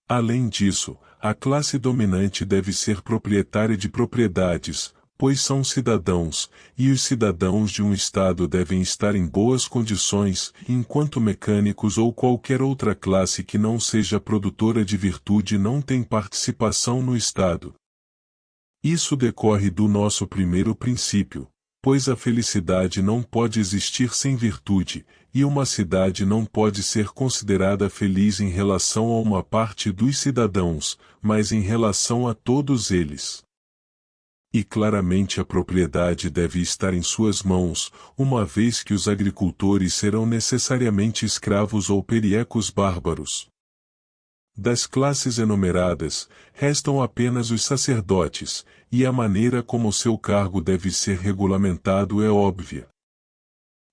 Além disso, a classe dominante deve ser proprietária de propriedades, pois são cidadãos, e os cidadãos de um Estado devem estar em boas condições, enquanto mecânicos ou qualquer outra classe que não seja produtora de virtude não tem participação no Estado. Isso decorre do nosso primeiro princípio, pois a felicidade não pode existir sem virtude, e uma cidade não pode ser considerada feliz em relação a uma parte dos cidadãos, mas em relação a todos eles. E claramente a propriedade deve estar em suas mãos, uma vez que os agricultores serão necessariamente escravos ou periecos bárbaros. Das classes enumeradas, restam apenas os sacerdotes, e a maneira como seu cargo deve ser regulamentado é óbvia.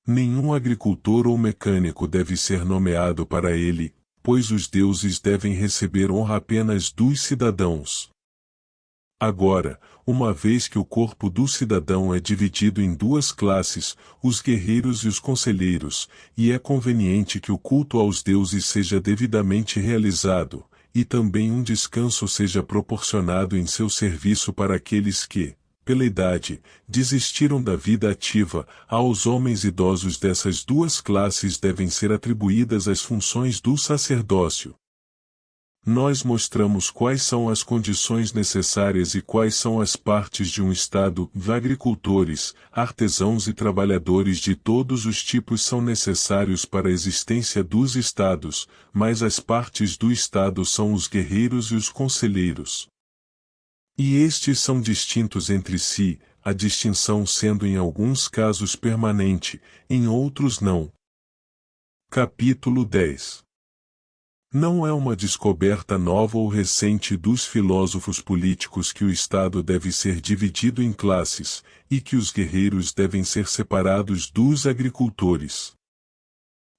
Nenhum agricultor ou mecânico deve ser nomeado para ele, pois os deuses devem receber honra apenas dos cidadãos. Agora, uma vez que o corpo do cidadão é dividido em duas classes, os guerreiros e os conselheiros, e é conveniente que o culto aos deuses seja devidamente realizado, e também um descanso seja proporcionado em seu serviço para aqueles que, pela idade, desistiram da vida ativa, aos homens idosos dessas duas classes devem ser atribuídas as funções do sacerdócio. Nós mostramos quais são as condições necessárias e quais são as partes de um Estado. Agricultores, artesãos e trabalhadores de todos os tipos são necessários para a existência dos Estados, mas as partes do Estado são os guerreiros e os conselheiros. E estes são distintos entre si, a distinção sendo em alguns casos permanente, em outros não. Capítulo 10. Não é uma descoberta nova ou recente dos filósofos políticos que o Estado deve ser dividido em classes, e que os guerreiros devem ser separados dos agricultores.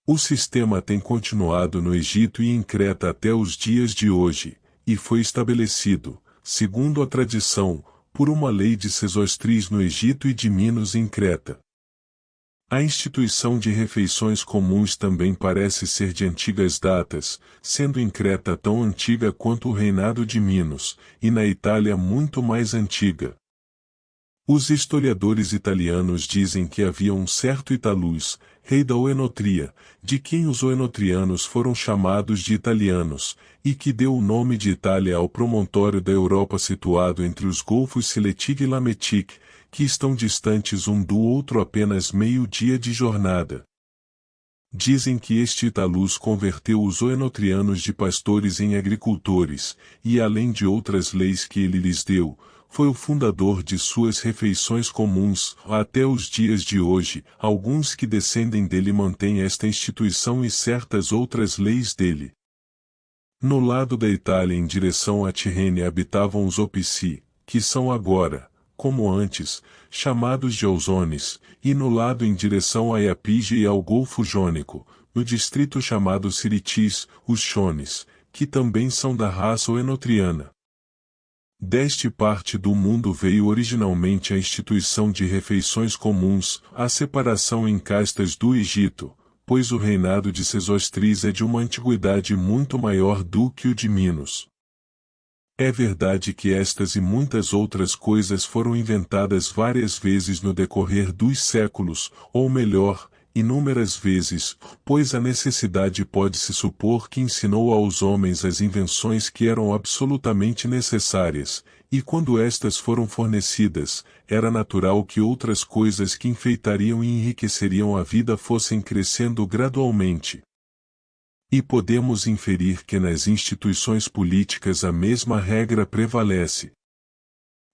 O sistema tem continuado no Egito e em Creta até os dias de hoje, e foi estabelecido, segundo a tradição, por uma lei de Sesostris no Egito e de Minos em Creta. A instituição de refeições comuns também parece ser de antigas datas, sendo em Creta tão antiga quanto o reinado de Minos, e na Itália muito mais antiga. Os historiadores italianos dizem que havia um certo Italus, rei da Oenotria, de quem os oenotrianos foram chamados de italianos, e que deu o nome de Itália ao promontório da Europa situado entre os golfos Siletic e Lametic, que estão distantes um do outro apenas meio-dia de jornada. Dizem que este Italus converteu os oenotrianos de pastores em agricultores, e além de outras leis que ele lhes deu, foi o fundador de suas refeições comuns. Até os dias de hoje, alguns que descendem dele mantêm esta instituição e certas outras leis dele. No lado da Itália em direção a Tirrene habitavam os Opici, que são agora, como antes, chamados de Ausones, e no lado em direção a Iapige e ao Golfo Jônico, no distrito chamado Siritis, os Chones, que também são da raça enotriana. Deste parte do mundo veio originalmente a instituição de refeições comuns, a separação em castas do Egito, pois o reinado de Sesostris é de uma antiguidade muito maior do que o de Minos. É verdade que estas e muitas outras coisas foram inventadas várias vezes no decorrer dos séculos, ou melhor, inúmeras vezes, pois a necessidade pode-se supor que ensinou aos homens as invenções que eram absolutamente necessárias, e quando estas foram fornecidas, era natural que outras coisas que enfeitariam e enriqueceriam a vida fossem crescendo gradualmente. E podemos inferir que nas instituições políticas a mesma regra prevalece.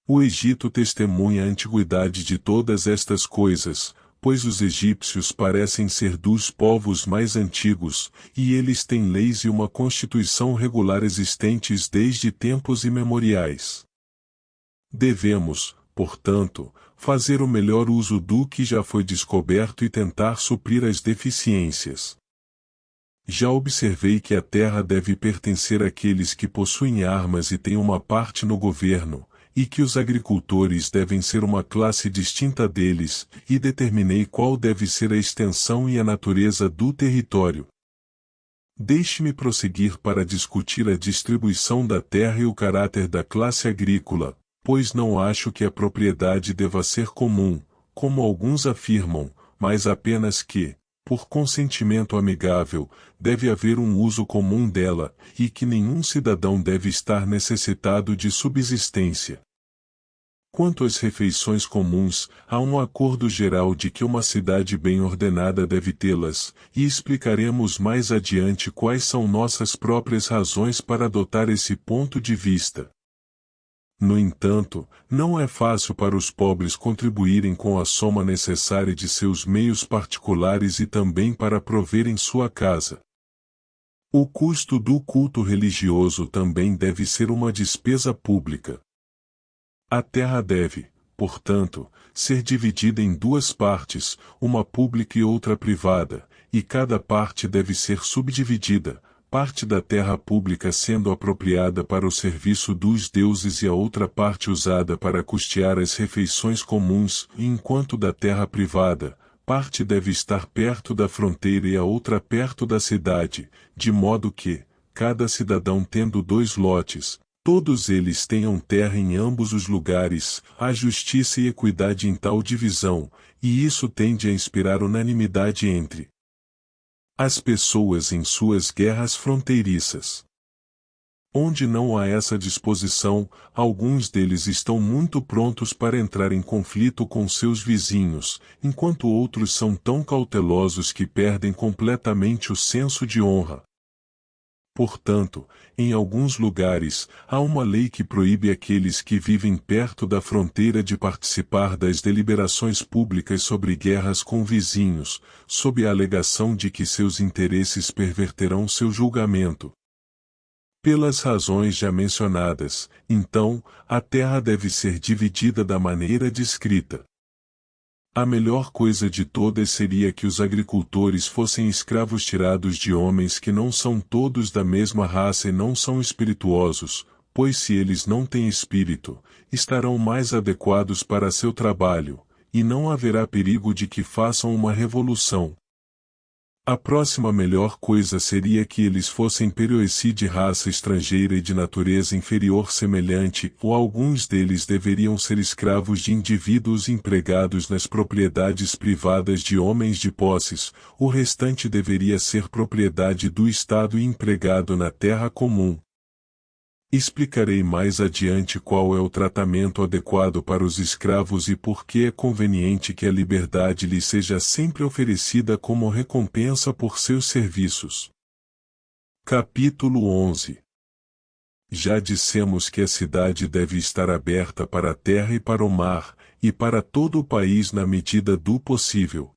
O Egito testemunha a antiguidade de todas estas coisas, pois os egípcios parecem ser dos povos mais antigos, e eles têm leis e uma constituição regular existentes desde tempos imemoriais. Devemos, portanto, fazer o melhor uso do que já foi descoberto e tentar suprir as deficiências. Já observei que a terra deve pertencer àqueles que possuem armas e têm uma parte no governo, e que os agricultores devem ser uma classe distinta deles, e determinei qual deve ser a extensão e a natureza do território. Deixe-me prosseguir para discutir a distribuição da terra e o caráter da classe agrícola, pois não acho que a propriedade deva ser comum, como alguns afirmam, mas apenas que, por consentimento amigável, deve haver um uso comum dela, e que nenhum cidadão deve estar necessitado de subsistência. Quanto às refeições comuns, há um acordo geral de que uma cidade bem ordenada deve tê-las, e explicaremos mais adiante quais são nossas próprias razões para adotar esse ponto de vista. No entanto, não é fácil para os pobres contribuírem com a soma necessária de seus meios particulares e também para proverem sua casa. O custo do culto religioso também deve ser uma despesa pública. A terra deve, portanto, ser dividida em duas partes, uma pública e outra privada, e cada parte deve ser subdividida, parte da terra pública sendo apropriada para o serviço dos deuses e a outra parte usada para custear as refeições comuns, e enquanto da terra privada, parte deve estar perto da fronteira e a outra perto da cidade, de modo que, cada cidadão tendo 2 lotes, todos eles tenham terra em ambos os lugares, há justiça e equidade em tal divisão, e isso tende a inspirar unanimidade entre as pessoas em suas guerras fronteiriças. Onde não há essa disposição, alguns deles estão muito prontos para entrar em conflito com seus vizinhos, enquanto outros são tão cautelosos que perdem completamente o senso de honra. Portanto, em alguns lugares, há uma lei que proíbe aqueles que vivem perto da fronteira de participar das deliberações públicas sobre guerras com vizinhos, sob a alegação de que seus interesses perverterão seu julgamento. Pelas razões já mencionadas, então, a terra deve ser dividida da maneira descrita. A melhor coisa de todas seria que os agricultores fossem escravos tirados de homens que não são todos da mesma raça e não são espirituosos, pois se eles não têm espírito, estarão mais adequados para seu trabalho, e não haverá perigo de que façam uma revolução. A próxima melhor coisa seria que eles fossem perióci de raça estrangeira e de natureza inferior semelhante, ou alguns deles deveriam ser escravos de indivíduos empregados nas propriedades privadas de homens de posses, o restante deveria ser propriedade do Estado e empregado na terra comum. Explicarei mais adiante qual é o tratamento adequado para os escravos e por que é conveniente que a liberdade lhes seja sempre oferecida como recompensa por seus serviços. Capítulo 11. Já dissemos que a cidade deve estar aberta para a terra e para o mar, e para todo o país na medida do possível.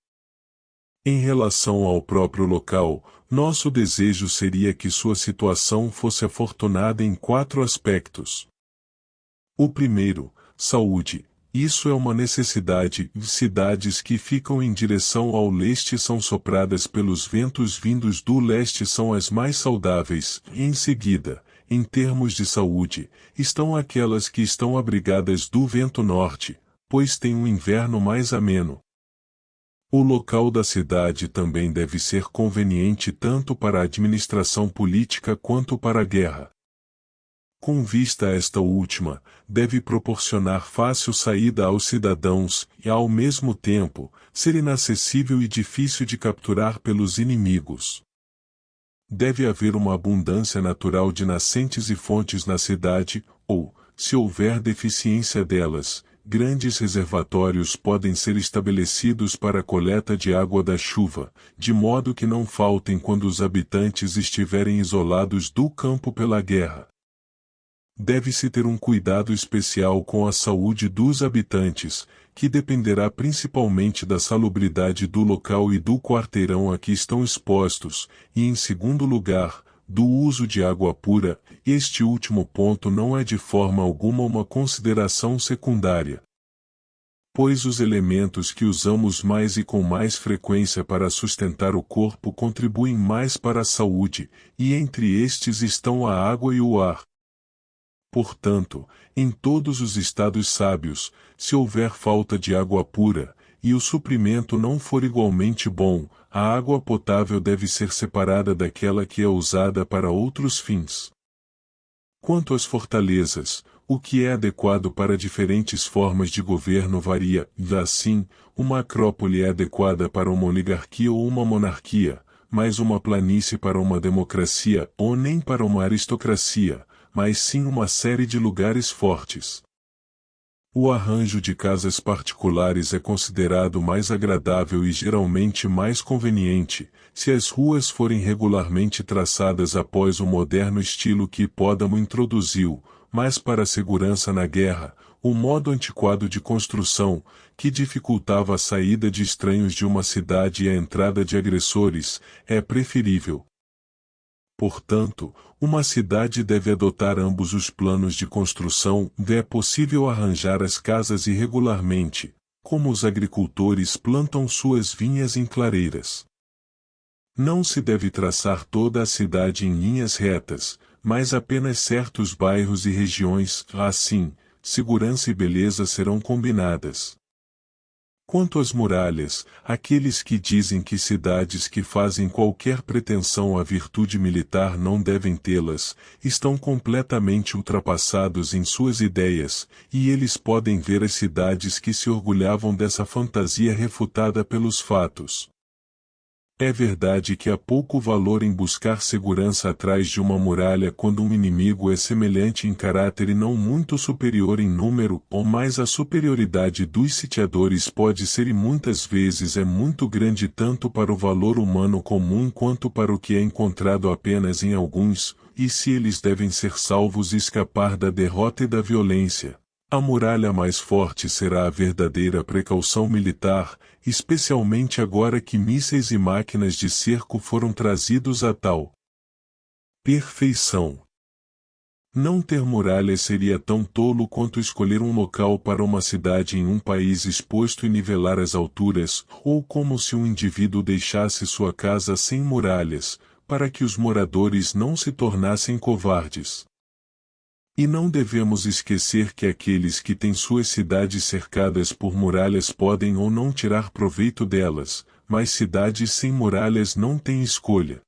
Em relação ao próprio local, nosso desejo seria que sua situação fosse afortunada em 4 aspectos. O primeiro, saúde. Isso é uma necessidade. Cidades que ficam em direção ao leste são sopradas pelos ventos vindos do leste são as mais saudáveis. Em seguida, em termos de saúde, estão aquelas que estão abrigadas do vento norte, pois têm um inverno mais ameno. O local da cidade também deve ser conveniente tanto para a administração política quanto para a guerra. Com vista a esta última, deve proporcionar fácil saída aos cidadãos e, ao mesmo tempo, ser inacessível e difícil de capturar pelos inimigos. Deve haver uma abundância natural de nascentes e fontes na cidade, ou, se houver deficiência delas, grandes reservatórios podem ser estabelecidos para a coleta de água da chuva, de modo que não faltem quando os habitantes estiverem isolados do campo pela guerra. Deve-se ter um cuidado especial com a saúde dos habitantes, que dependerá principalmente da salubridade do local e do quarteirão a que estão expostos, e em segundo lugar, do uso de água pura. Este último ponto não é de forma alguma uma consideração secundária, pois os elementos que usamos mais e com mais frequência para sustentar o corpo contribuem mais para a saúde, e entre estes estão a água e o ar. Portanto, em todos os estados sábios, se houver falta de água pura, e o suprimento não for igualmente bom, a água potável deve ser separada daquela que é usada para outros fins. Quanto às fortalezas, o que é adequado para diferentes formas de governo varia, e assim, uma acrópole é adequada para uma oligarquia ou uma monarquia, mas uma planície para uma democracia ou nem para uma aristocracia, mas sim uma série de lugares fortes. O arranjo de casas particulares é considerado mais agradável e geralmente mais conveniente, se as ruas forem regularmente traçadas após o moderno estilo que Hipódamo introduziu, mas para a segurança na guerra, o modo antiquado de construção, que dificultava a saída de estranhos de uma cidade e a entrada de agressores, é preferível. Portanto, uma cidade deve adotar ambos os planos de construção. É possível arranjar as casas irregularmente, como os agricultores plantam suas vinhas em clareiras. Não se deve traçar toda a cidade em linhas retas, mas apenas certos bairros e regiões. Assim, segurança e beleza serão combinadas. Quanto às muralhas, aqueles que dizem que cidades que fazem qualquer pretensão à virtude militar não devem tê-las, estão completamente ultrapassados em suas ideias, e eles podem ver as cidades que se orgulhavam dessa fantasia refutada pelos fatos. É verdade que há pouco valor em buscar segurança atrás de uma muralha quando um inimigo é semelhante em caráter e não muito superior em número, ou mais a superioridade dos sitiadores pode ser e muitas vezes é muito grande tanto para o valor humano comum quanto para o que é encontrado apenas em alguns, e se eles devem ser salvos e escapar da derrota e da violência. A muralha mais forte será a verdadeira precaução militar, especialmente agora que mísseis e máquinas de cerco foram trazidos a tal perfeição. Não ter muralhas seria tão tolo quanto escolher um local para uma cidade em um país exposto e nivelar as alturas, ou como se um indivíduo deixasse sua casa sem muralhas, para que os moradores não se tornassem covardes. E não devemos esquecer que aqueles que têm suas cidades cercadas por muralhas podem ou não tirar proveito delas, mas cidades sem muralhas não têm escolha.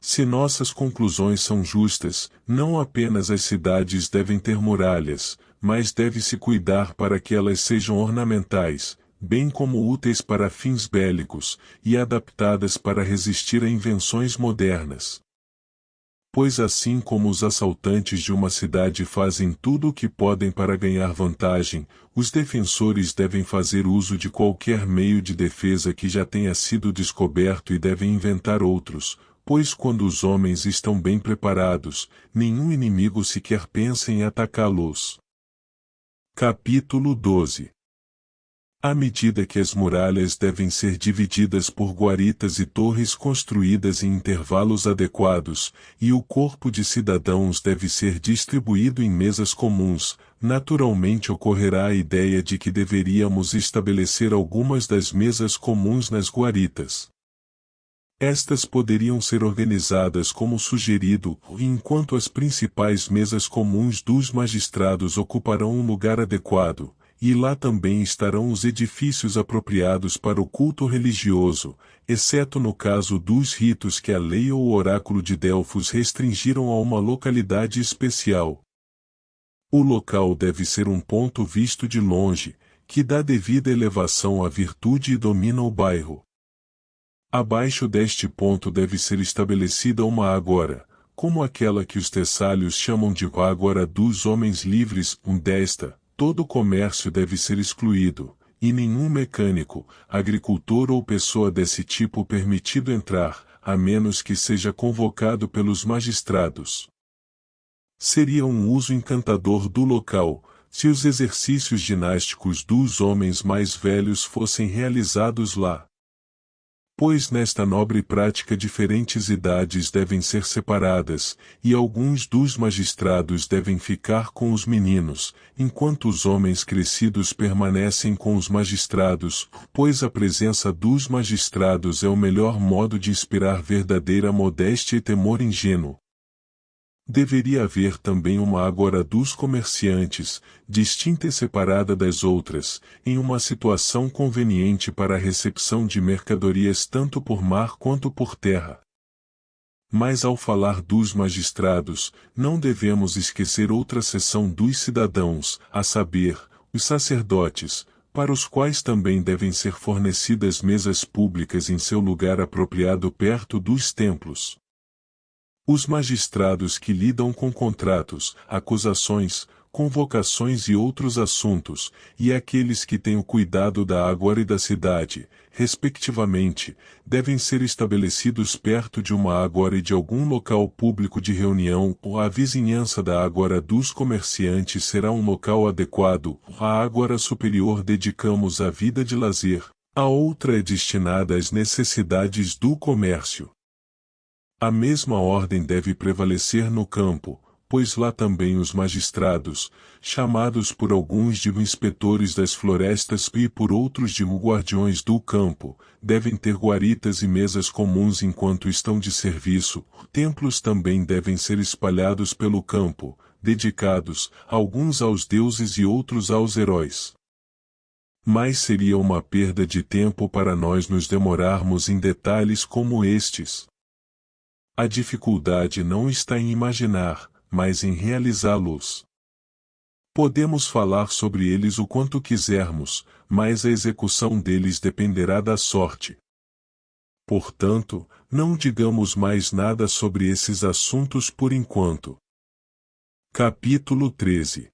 Se nossas conclusões são justas, não apenas as cidades devem ter muralhas, mas deve-se cuidar para que elas sejam ornamentais, bem como úteis para fins bélicos, e adaptadas para resistir a invenções modernas. Pois assim como os assaltantes de uma cidade fazem tudo o que podem para ganhar vantagem, os defensores devem fazer uso de qualquer meio de defesa que já tenha sido descoberto e devem inventar outros, pois quando os homens estão bem preparados, nenhum inimigo sequer pensa em atacá-los. Capítulo 12. À medida que as muralhas devem ser divididas por guaritas e torres construídas em intervalos adequados, e o corpo de cidadãos deve ser distribuído em mesas comuns, naturalmente ocorrerá a ideia de que deveríamos estabelecer algumas das mesas comuns nas guaritas. Estas poderiam ser organizadas como sugerido, enquanto as principais mesas comuns dos magistrados ocuparão um lugar adequado, e lá também estarão os edifícios apropriados para o culto religioso, exceto no caso dos ritos que a lei ou o oráculo de Delfos restringiram a uma localidade especial. O local deve ser um ponto visto de longe, que dá devida elevação à virtude e domina o bairro. Abaixo deste ponto deve ser estabelecida uma ágora, como aquela que os tessálios chamam de ágora dos homens livres, desta. Todo comércio deve ser excluído, e nenhum mecânico, agricultor ou pessoa desse tipo permitido entrar, a menos que seja convocado pelos magistrados. Seria um uso encantador do local, se os exercícios ginásticos dos homens mais velhos fossem realizados lá. Pois nesta nobre prática diferentes idades devem ser separadas, e alguns dos magistrados devem ficar com os meninos, enquanto os homens crescidos permanecem com os magistrados, pois a presença dos magistrados é o melhor modo de inspirar verdadeira modéstia e temor ingênuo. Deveria haver também uma ágora dos comerciantes, distinta e separada das outras, em uma situação conveniente para a recepção de mercadorias tanto por mar quanto por terra. Mas ao falar dos magistrados, não devemos esquecer outra seção dos cidadãos, a saber, os sacerdotes, para os quais também devem ser fornecidas mesas públicas em seu lugar apropriado perto dos templos. Os magistrados que lidam com contratos, acusações, convocações e outros assuntos, e aqueles que têm o cuidado da ágora e da cidade, respectivamente, devem ser estabelecidos perto de uma ágora e de algum local público de reunião, ou a vizinhança da ágora dos comerciantes será um local adequado, a ágora superior dedicamos à vida de lazer, a outra é destinada às necessidades do comércio. A mesma ordem deve prevalecer no campo, pois lá também os magistrados, chamados por alguns de inspetores das florestas e por outros de guardiões do campo, devem ter guaritas e mesas comuns enquanto estão de serviço. Templos também devem ser espalhados pelo campo, dedicados, alguns aos deuses e outros aos heróis. Mas seria uma perda de tempo para nós nos demorarmos em detalhes como estes. A dificuldade não está em imaginar, mas em realizá-los. Podemos falar sobre eles o quanto quisermos, mas a execução deles dependerá da sorte. Portanto, não digamos mais nada sobre esses assuntos por enquanto. Capítulo 13.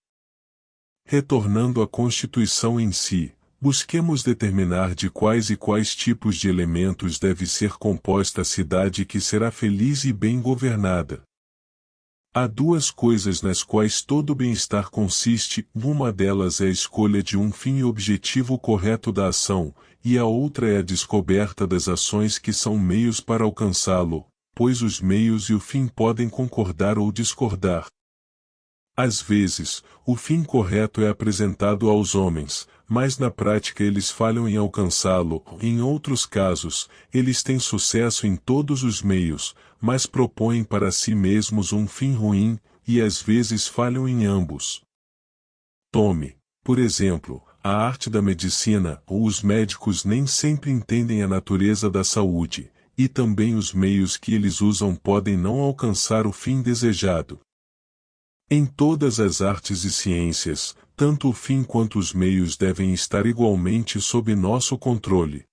Retornando à Constituição em si, busquemos determinar de quais e quais tipos de elementos deve ser composta a cidade que será feliz e bem governada. Há duas coisas nas quais todo bem-estar consiste, uma delas é a escolha de um fim e objetivo correto da ação, e a outra é a descoberta das ações que são meios para alcançá-lo, pois os meios e o fim podem concordar ou discordar. Às vezes, o fim correto é apresentado aos homens, mas na prática eles falham em alcançá-lo. Em outros casos, eles têm sucesso em todos os meios, mas propõem para si mesmos um fim ruim, e às vezes falham em ambos. Tome, por exemplo, a arte da medicina. Os médicos nem sempre entendem a natureza da saúde, e também os meios que eles usam podem não alcançar o fim desejado. Em todas as artes e ciências, tanto o fim quanto os meios devem estar igualmente sob nosso controle.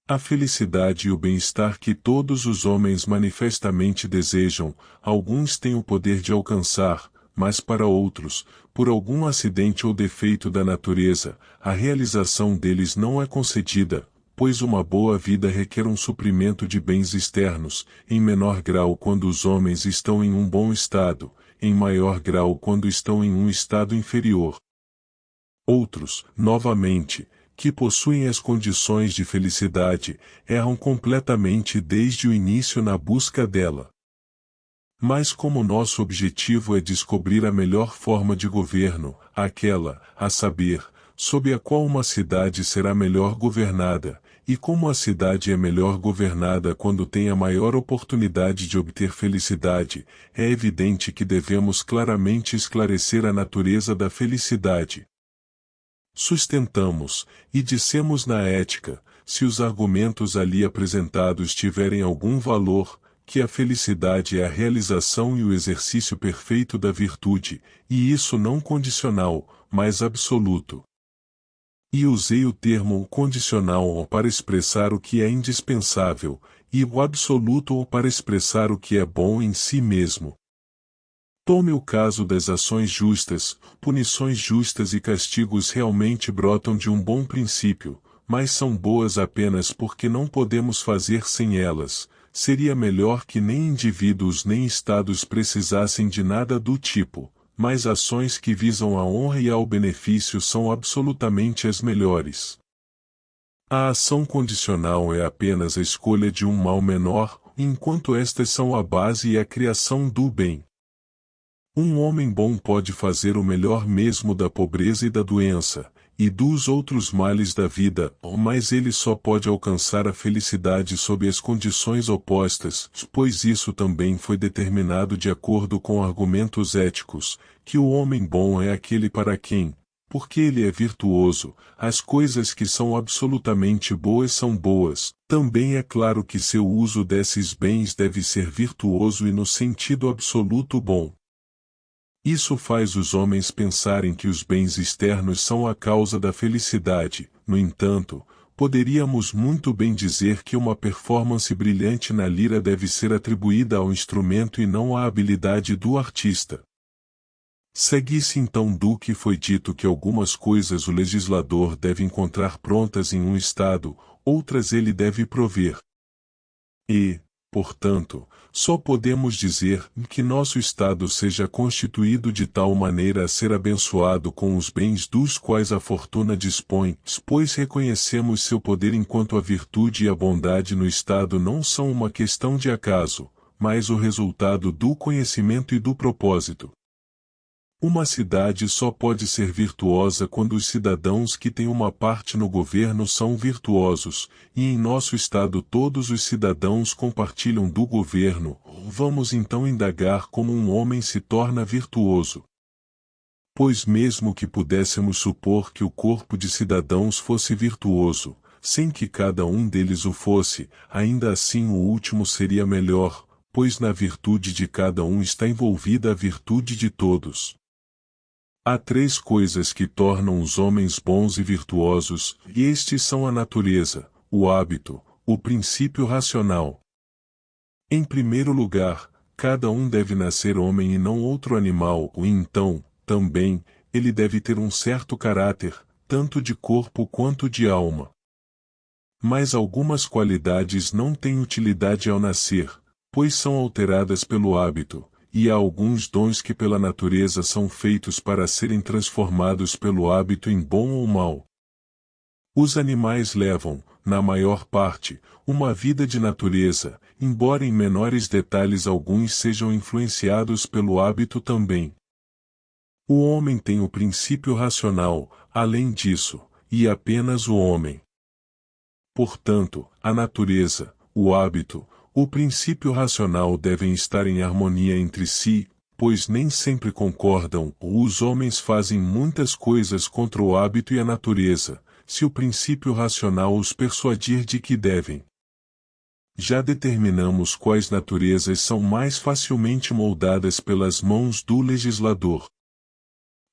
A felicidade e o bem-estar que todos os homens manifestamente desejam, alguns têm o poder de alcançar, mas para outros, por algum acidente ou defeito da natureza, a realização deles não é concedida, pois uma boa vida requer um suprimento de bens externos, em menor grau quando os homens estão em um bom estado, em maior grau quando estão em um estado inferior. Outros, novamente, que possuem as condições de felicidade, erram completamente desde o início na busca dela. Mas como nosso objetivo é descobrir a melhor forma de governo, aquela, a saber, sob a qual uma cidade será melhor governada, e como a cidade é melhor governada quando tem a maior oportunidade de obter felicidade, é evidente que devemos claramente esclarecer a natureza da felicidade. Sustentamos, e dissemos na ética, se os argumentos ali apresentados tiverem algum valor, que a felicidade é a realização e o exercício perfeito da virtude, e isso não condicional, mas absoluto. E usei o termo condicional para expressar o que é indispensável, e o absoluto para expressar o que é bom em si mesmo. Tome o caso das ações justas, punições justas e castigos realmente brotam de um bom princípio, mas são boas apenas porque não podemos fazer sem elas. Seria melhor que nem indivíduos nem estados precisassem de nada do tipo, mas ações que visam a honra e ao benefício são absolutamente as melhores. A ação condicional é apenas a escolha de um mal menor, enquanto estas são a base e a criação do bem. Um homem bom pode fazer o melhor mesmo da pobreza e da doença, e dos outros males da vida, mas ele só pode alcançar a felicidade sob as condições opostas, pois isso também foi determinado de acordo com argumentos éticos, que o homem bom é aquele para quem, porque ele é virtuoso, as coisas que são absolutamente boas são boas. Também é claro que seu uso desses bens deve ser virtuoso e no sentido absoluto bom. Isso faz os homens pensarem que os bens externos são a causa da felicidade. No entanto, poderíamos muito bem dizer que uma performance brilhante na lira deve ser atribuída ao instrumento e não à habilidade do artista. Segue-se então do que foi dito que algumas coisas o legislador deve encontrar prontas em um Estado, outras ele deve prover. E, portanto, só podemos dizer que nosso Estado seja constituído de tal maneira a ser abençoado com os bens dos quais a fortuna dispõe, pois reconhecemos seu poder enquanto a virtude e a bondade no Estado não são uma questão de acaso, mas o resultado do conhecimento e do propósito. Uma cidade só pode ser virtuosa quando os cidadãos que têm uma parte no governo são virtuosos, e em nosso Estado todos os cidadãos compartilham do governo. Vamos então indagar como um homem se torna virtuoso. Pois mesmo que pudéssemos supor que o corpo de cidadãos fosse virtuoso, sem que cada um deles o fosse, ainda assim o último seria melhor, pois na virtude de cada um está envolvida a virtude de todos. Há três coisas que tornam os homens bons e virtuosos, e estes são a natureza, o hábito, o princípio racional. Em primeiro lugar, cada um deve nascer homem e não outro animal, e então, também, ele deve ter um certo caráter, tanto de corpo quanto de alma. Mas algumas qualidades não têm utilidade ao nascer, pois são alteradas pelo hábito, e há alguns dons que pela natureza são feitos para serem transformados pelo hábito em bom ou mal. Os animais levam, na maior parte, uma vida de natureza, embora em menores detalhes alguns sejam influenciados pelo hábito também. O homem tem o princípio racional, além disso, e apenas o homem. Portanto, a natureza, o hábito, o princípio racional devem estar em harmonia entre si, pois nem sempre concordam. Os homens fazem muitas coisas contra o hábito e a natureza, se o princípio racional os persuadir de que devem. Já determinamos quais naturezas são mais facilmente moldadas pelas mãos do legislador.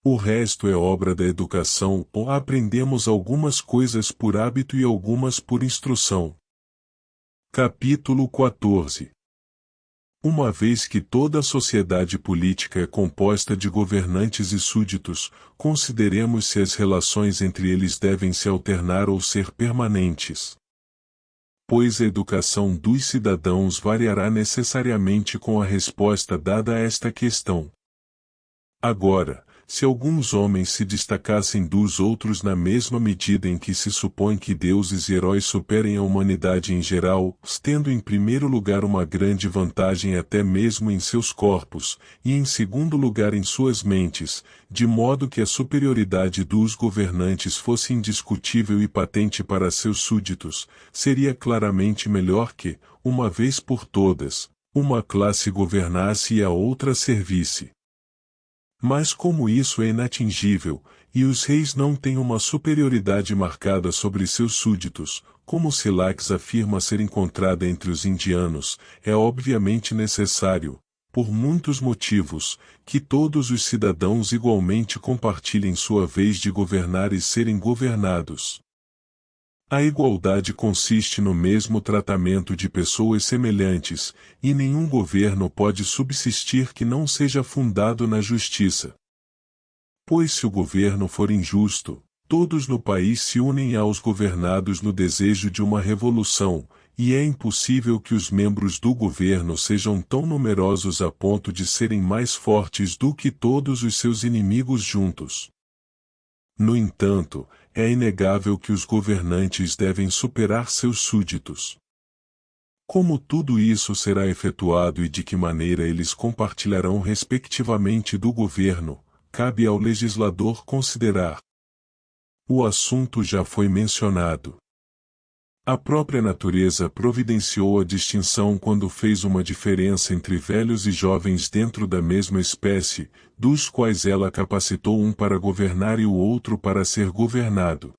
O resto é obra da educação, ou aprendemos algumas coisas por hábito e algumas por instrução. Capítulo 14. Uma vez que toda a sociedade política é composta de governantes e súditos, consideremos se as relações entre eles devem se alternar ou ser permanentes. Pois a educação dos cidadãos variará necessariamente com a resposta dada a esta questão. Agora, se alguns homens se destacassem dos outros na mesma medida em que se supõe que deuses e heróis superem a humanidade em geral, tendo em primeiro lugar uma grande vantagem até mesmo em seus corpos, e em segundo lugar em suas mentes, de modo que a superioridade dos governantes fosse indiscutível e patente para seus súditos, seria claramente melhor que, uma vez por todas, uma classe governasse e a outra servisse. Mas como isso é inatingível, e os reis não têm uma superioridade marcada sobre seus súditos, como Silax afirma ser encontrada entre os indianos, é obviamente necessário, por muitos motivos, que todos os cidadãos igualmente compartilhem sua vez de governar e serem governados. A igualdade consiste no mesmo tratamento de pessoas semelhantes, e nenhum governo pode subsistir que não seja fundado na justiça. Pois se o governo for injusto, todos no país se unem aos governados no desejo de uma revolução, e é impossível que os membros do governo sejam tão numerosos a ponto de serem mais fortes do que todos os seus inimigos juntos. No entanto, é inegável que os governantes devem superar seus súditos. Como tudo isso será efetuado e de que maneira eles compartilharão respectivamente do governo, cabe ao legislador considerar. O assunto já foi mencionado. A própria natureza providenciou a distinção quando fez uma diferença entre velhos e jovens dentro da mesma espécie, dos quais ela capacitou um para governar e o outro para ser governado.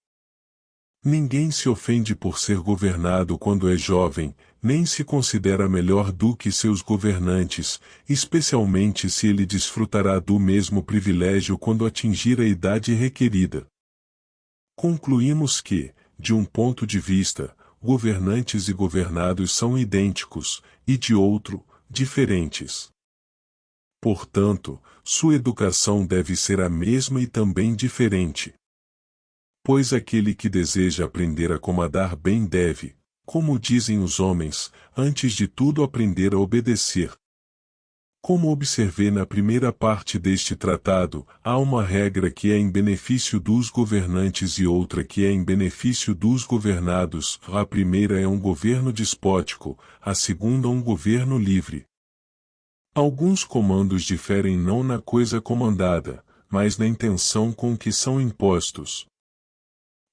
Ninguém se ofende por ser governado quando é jovem, nem se considera melhor do que seus governantes, especialmente se ele desfrutará do mesmo privilégio quando atingir a idade requerida. Concluímos que, de um ponto de vista, governantes e governados são idênticos, e de outro, diferentes. Portanto, sua educação deve ser a mesma e também diferente. Pois aquele que deseja aprender a comandar bem deve, como dizem os homens, antes de tudo aprender a obedecer. Como observei na primeira parte deste tratado, há uma regra que é em benefício dos governantes e outra que é em benefício dos governados. A primeira é um governo despótico, a segunda um governo livre. Alguns comandos diferem não na coisa comandada, mas na intenção com que são impostos.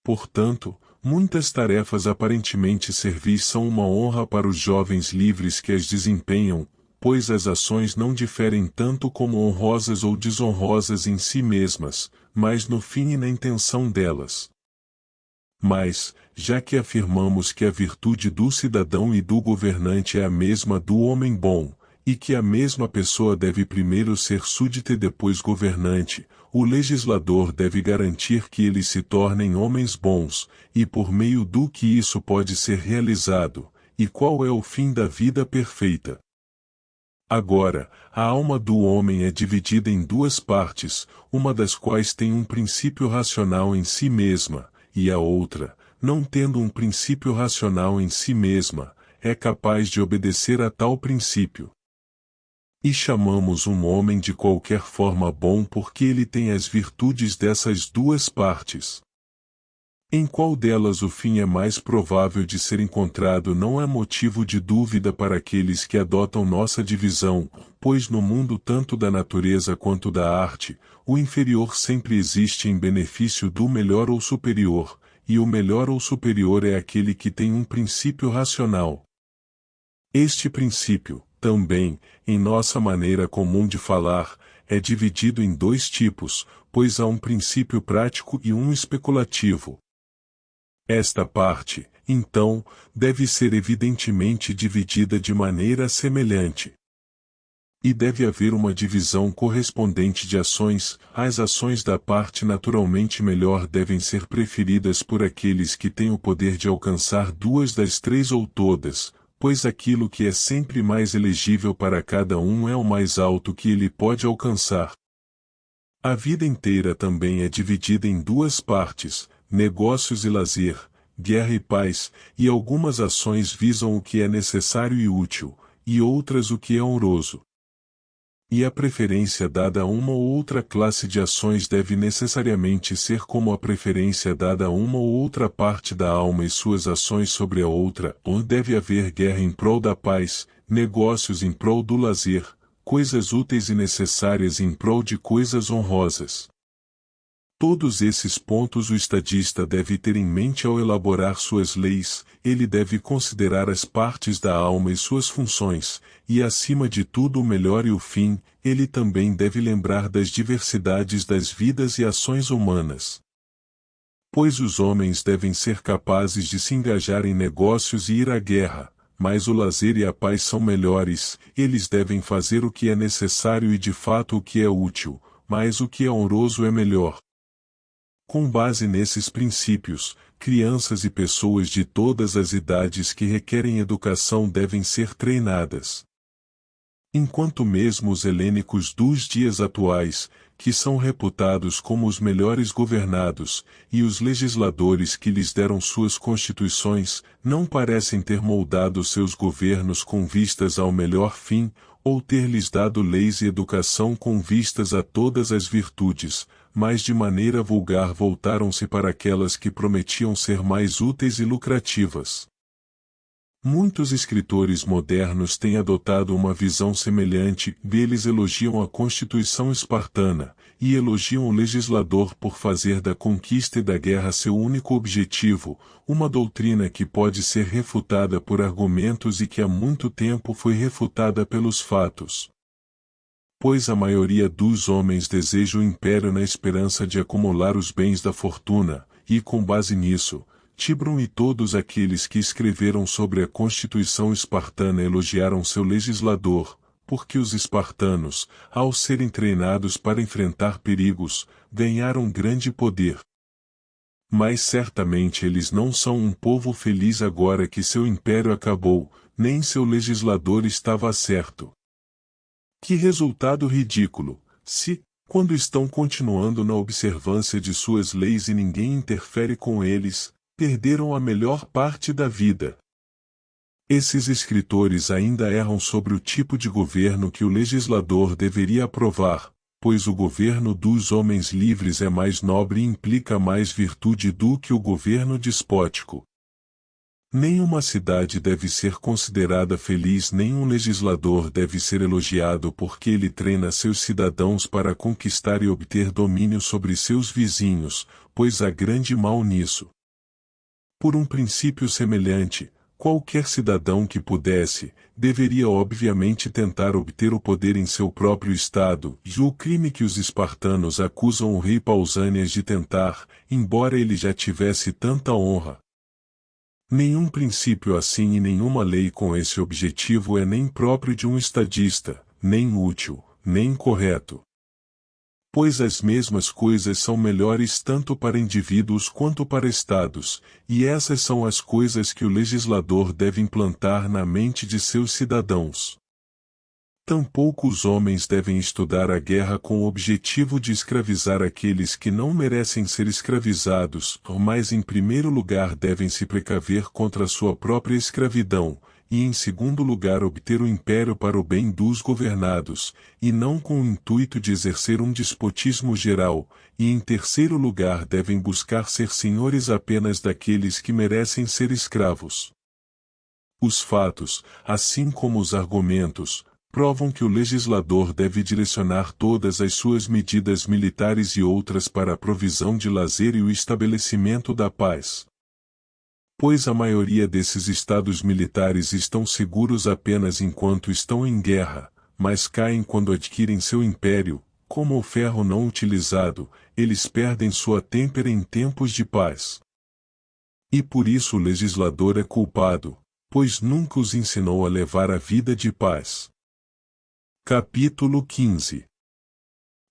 Portanto, muitas tarefas aparentemente servis são uma honra para os jovens livres que as desempenham, pois as ações não diferem tanto como honrosas ou desonrosas em si mesmas, mas no fim e na intenção delas. Mas, já que afirmamos que a virtude do cidadão e do governante é a mesma do homem bom, e que a mesma pessoa deve primeiro ser súdita e depois governante, o legislador deve garantir que eles se tornem homens bons, e por meio do que isso pode ser realizado, e qual é o fim da vida perfeita. Agora, a alma do homem é dividida em duas partes, uma das quais tem um princípio racional em si mesma, e a outra, não tendo um princípio racional em si mesma, é capaz de obedecer a tal princípio. E chamamos um homem de qualquer forma bom porque ele tem as virtudes dessas duas partes. Em qual delas o fim é mais provável de ser encontrado não é motivo de dúvida para aqueles que adotam nossa divisão, pois no mundo tanto da natureza quanto da arte, o inferior sempre existe em benefício do melhor ou superior, e o melhor ou superior é aquele que tem um princípio racional. Este princípio, também, em nossa maneira comum de falar, é dividido em dois tipos, pois há um princípio prático e um especulativo. Esta parte, então, deve ser evidentemente dividida de maneira semelhante. E deve haver uma divisão correspondente de ações. As ações da parte naturalmente melhor devem ser preferidas por aqueles que têm o poder de alcançar duas das três ou todas, pois aquilo que é sempre mais elegível para cada um é o mais alto que ele pode alcançar. A vida inteira também é dividida em duas partes, negócios e lazer, guerra e paz, e algumas ações visam o que é necessário e útil, e outras o que é honroso. E a preferência dada a uma ou outra classe de ações deve necessariamente ser como a preferência dada a uma ou outra parte da alma e suas ações sobre a outra, onde deve haver guerra em prol da paz, negócios em prol do lazer, coisas úteis e necessárias em prol de coisas honrosas. Todos esses pontos o estadista deve ter em mente ao elaborar suas leis. Ele deve considerar as partes da alma e suas funções, e acima de tudo o melhor e o fim. Ele também deve lembrar das diversidades das vidas e ações humanas. Pois os homens devem ser capazes de se engajar em negócios e ir à guerra, mas o lazer e a paz são melhores. Eles devem fazer o que é necessário e de fato o que é útil, mas o que é honroso é melhor. Com base nesses princípios, crianças e pessoas de todas as idades que requerem educação devem ser treinadas. Enquanto mesmo os helênicos dos dias atuais, que são reputados como os melhores governados, e os legisladores que lhes deram suas constituições, não parecem ter moldado seus governos com vistas ao melhor fim, ou ter lhes dado leis e educação com vistas a todas as virtudes, mas de maneira vulgar voltaram-se para aquelas que prometiam ser mais úteis e lucrativas. Muitos escritores modernos têm adotado uma visão semelhante. Eles elogiam a Constituição espartana, e elogiam o legislador por fazer da conquista e da guerra seu único objetivo, uma doutrina que pode ser refutada por argumentos e que há muito tempo foi refutada pelos fatos. Pois a maioria dos homens deseja o império na esperança de acumular os bens da fortuna, e com base nisso, Tibron e todos aqueles que escreveram sobre a Constituição espartana elogiaram seu legislador, porque os espartanos, ao serem treinados para enfrentar perigos, ganharam grande poder. Mas certamente eles não são um povo feliz agora que seu império acabou, nem seu legislador estava certo. Que resultado ridículo, se, quando estão continuando na observância de suas leis e ninguém interfere com eles, perderam a melhor parte da vida. Esses escritores ainda erram sobre o tipo de governo que o legislador deveria aprovar, pois o governo dos homens livres é mais nobre e implica mais virtude do que o governo despótico. Nenhuma cidade deve ser considerada feliz, nenhum legislador deve ser elogiado porque ele treina seus cidadãos para conquistar e obter domínio sobre seus vizinhos, pois há grande mal nisso. Por um princípio semelhante, qualquer cidadão que pudesse, deveria obviamente tentar obter o poder em seu próprio estado, e o crime que os espartanos acusam o rei Pausânias de tentar, embora ele já tivesse tanta honra. Nenhum princípio assim e nenhuma lei com esse objetivo é nem próprio de um estadista, nem útil, nem correto. Pois as mesmas coisas são melhores tanto para indivíduos quanto para estados, e essas são as coisas que o legislador deve implantar na mente de seus cidadãos. Tampouco os homens devem estudar a guerra com o objetivo de escravizar aqueles que não merecem ser escravizados, mas em primeiro lugar devem se precaver contra sua própria escravidão, e em segundo lugar obter o império para o bem dos governados, e não com o intuito de exercer um despotismo geral, e em terceiro lugar devem buscar ser senhores apenas daqueles que merecem ser escravos. Os fatos, assim como os argumentos, provam que o legislador deve direcionar todas as suas medidas militares e outras para a provisão de lazer e o estabelecimento da paz. Pois a maioria desses estados militares estão seguros apenas enquanto estão em guerra, mas caem quando adquirem seu império. Como o ferro não utilizado, eles perdem sua têmpera em tempos de paz. E por isso o legislador é culpado, pois nunca os ensinou a levar a vida de paz. Capítulo 15.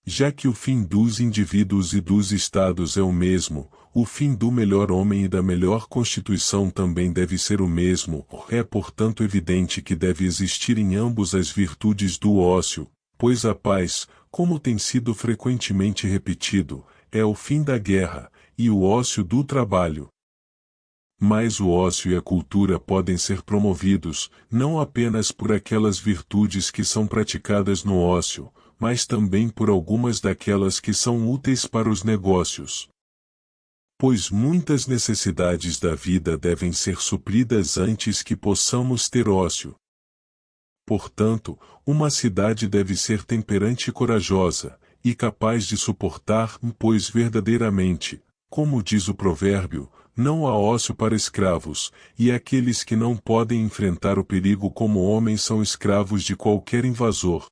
Já que o fim dos indivíduos e dos estados é o mesmo, o fim do melhor homem e da melhor constituição também deve ser o mesmo. É portanto evidente que deve existir em ambos as virtudes do ócio, pois a paz, como tem sido frequentemente repetido, é o fim da guerra, e o ócio do trabalho. Mas o ócio e a cultura podem ser promovidos, não apenas por aquelas virtudes que são praticadas no ócio, mas também por algumas daquelas que são úteis para os negócios. Pois muitas necessidades da vida devem ser supridas antes que possamos ter ócio. Portanto, uma cidade deve ser temperante e corajosa, e capaz de suportar, pois verdadeiramente, como diz o provérbio, não há ócio para escravos, e aqueles que não podem enfrentar o perigo como homens são escravos de qualquer invasor.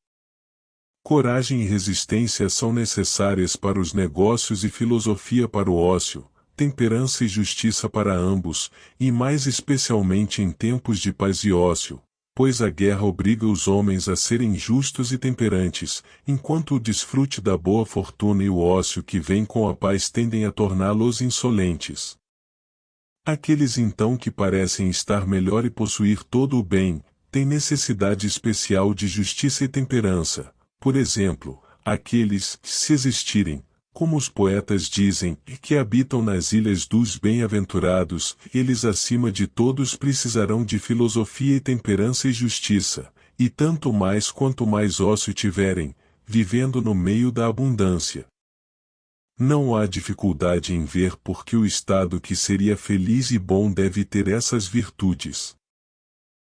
Coragem e resistência são necessárias para os negócios e filosofia para o ócio, temperança e justiça para ambos, e mais especialmente em tempos de paz e ócio, pois a guerra obriga os homens a serem justos e temperantes, enquanto o desfrute da boa fortuna e o ócio que vem com a paz tendem a torná-los insolentes. Aqueles então que parecem estar melhor e possuir todo o bem, têm necessidade especial de justiça e temperança. Por exemplo, aqueles, se existirem, como os poetas dizem, que habitam nas ilhas dos bem-aventurados, eles acima de todos precisarão de filosofia e temperança e justiça, e tanto mais quanto mais ócio tiverem, vivendo no meio da abundância. Não há dificuldade em ver porque o estado que seria feliz e bom deve ter essas virtudes.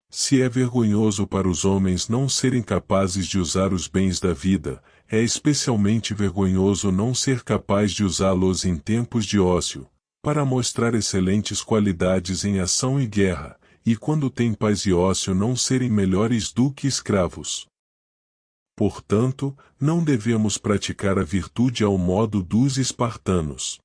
Se é vergonhoso para os homens não serem capazes de usar os bens da vida, é especialmente vergonhoso não ser capaz de usá-los em tempos de ócio, para mostrar excelentes qualidades em ação e guerra, e quando tem paz e ócio não serem melhores do que escravos. Portanto, não devemos praticar a virtude ao modo dos espartanos.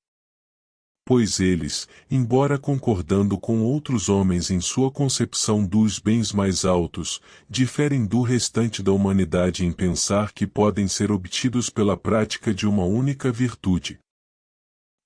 Pois eles, embora concordando com outros homens em sua concepção dos bens mais altos, diferem do restante da humanidade em pensar que podem ser obtidos pela prática de uma única virtude.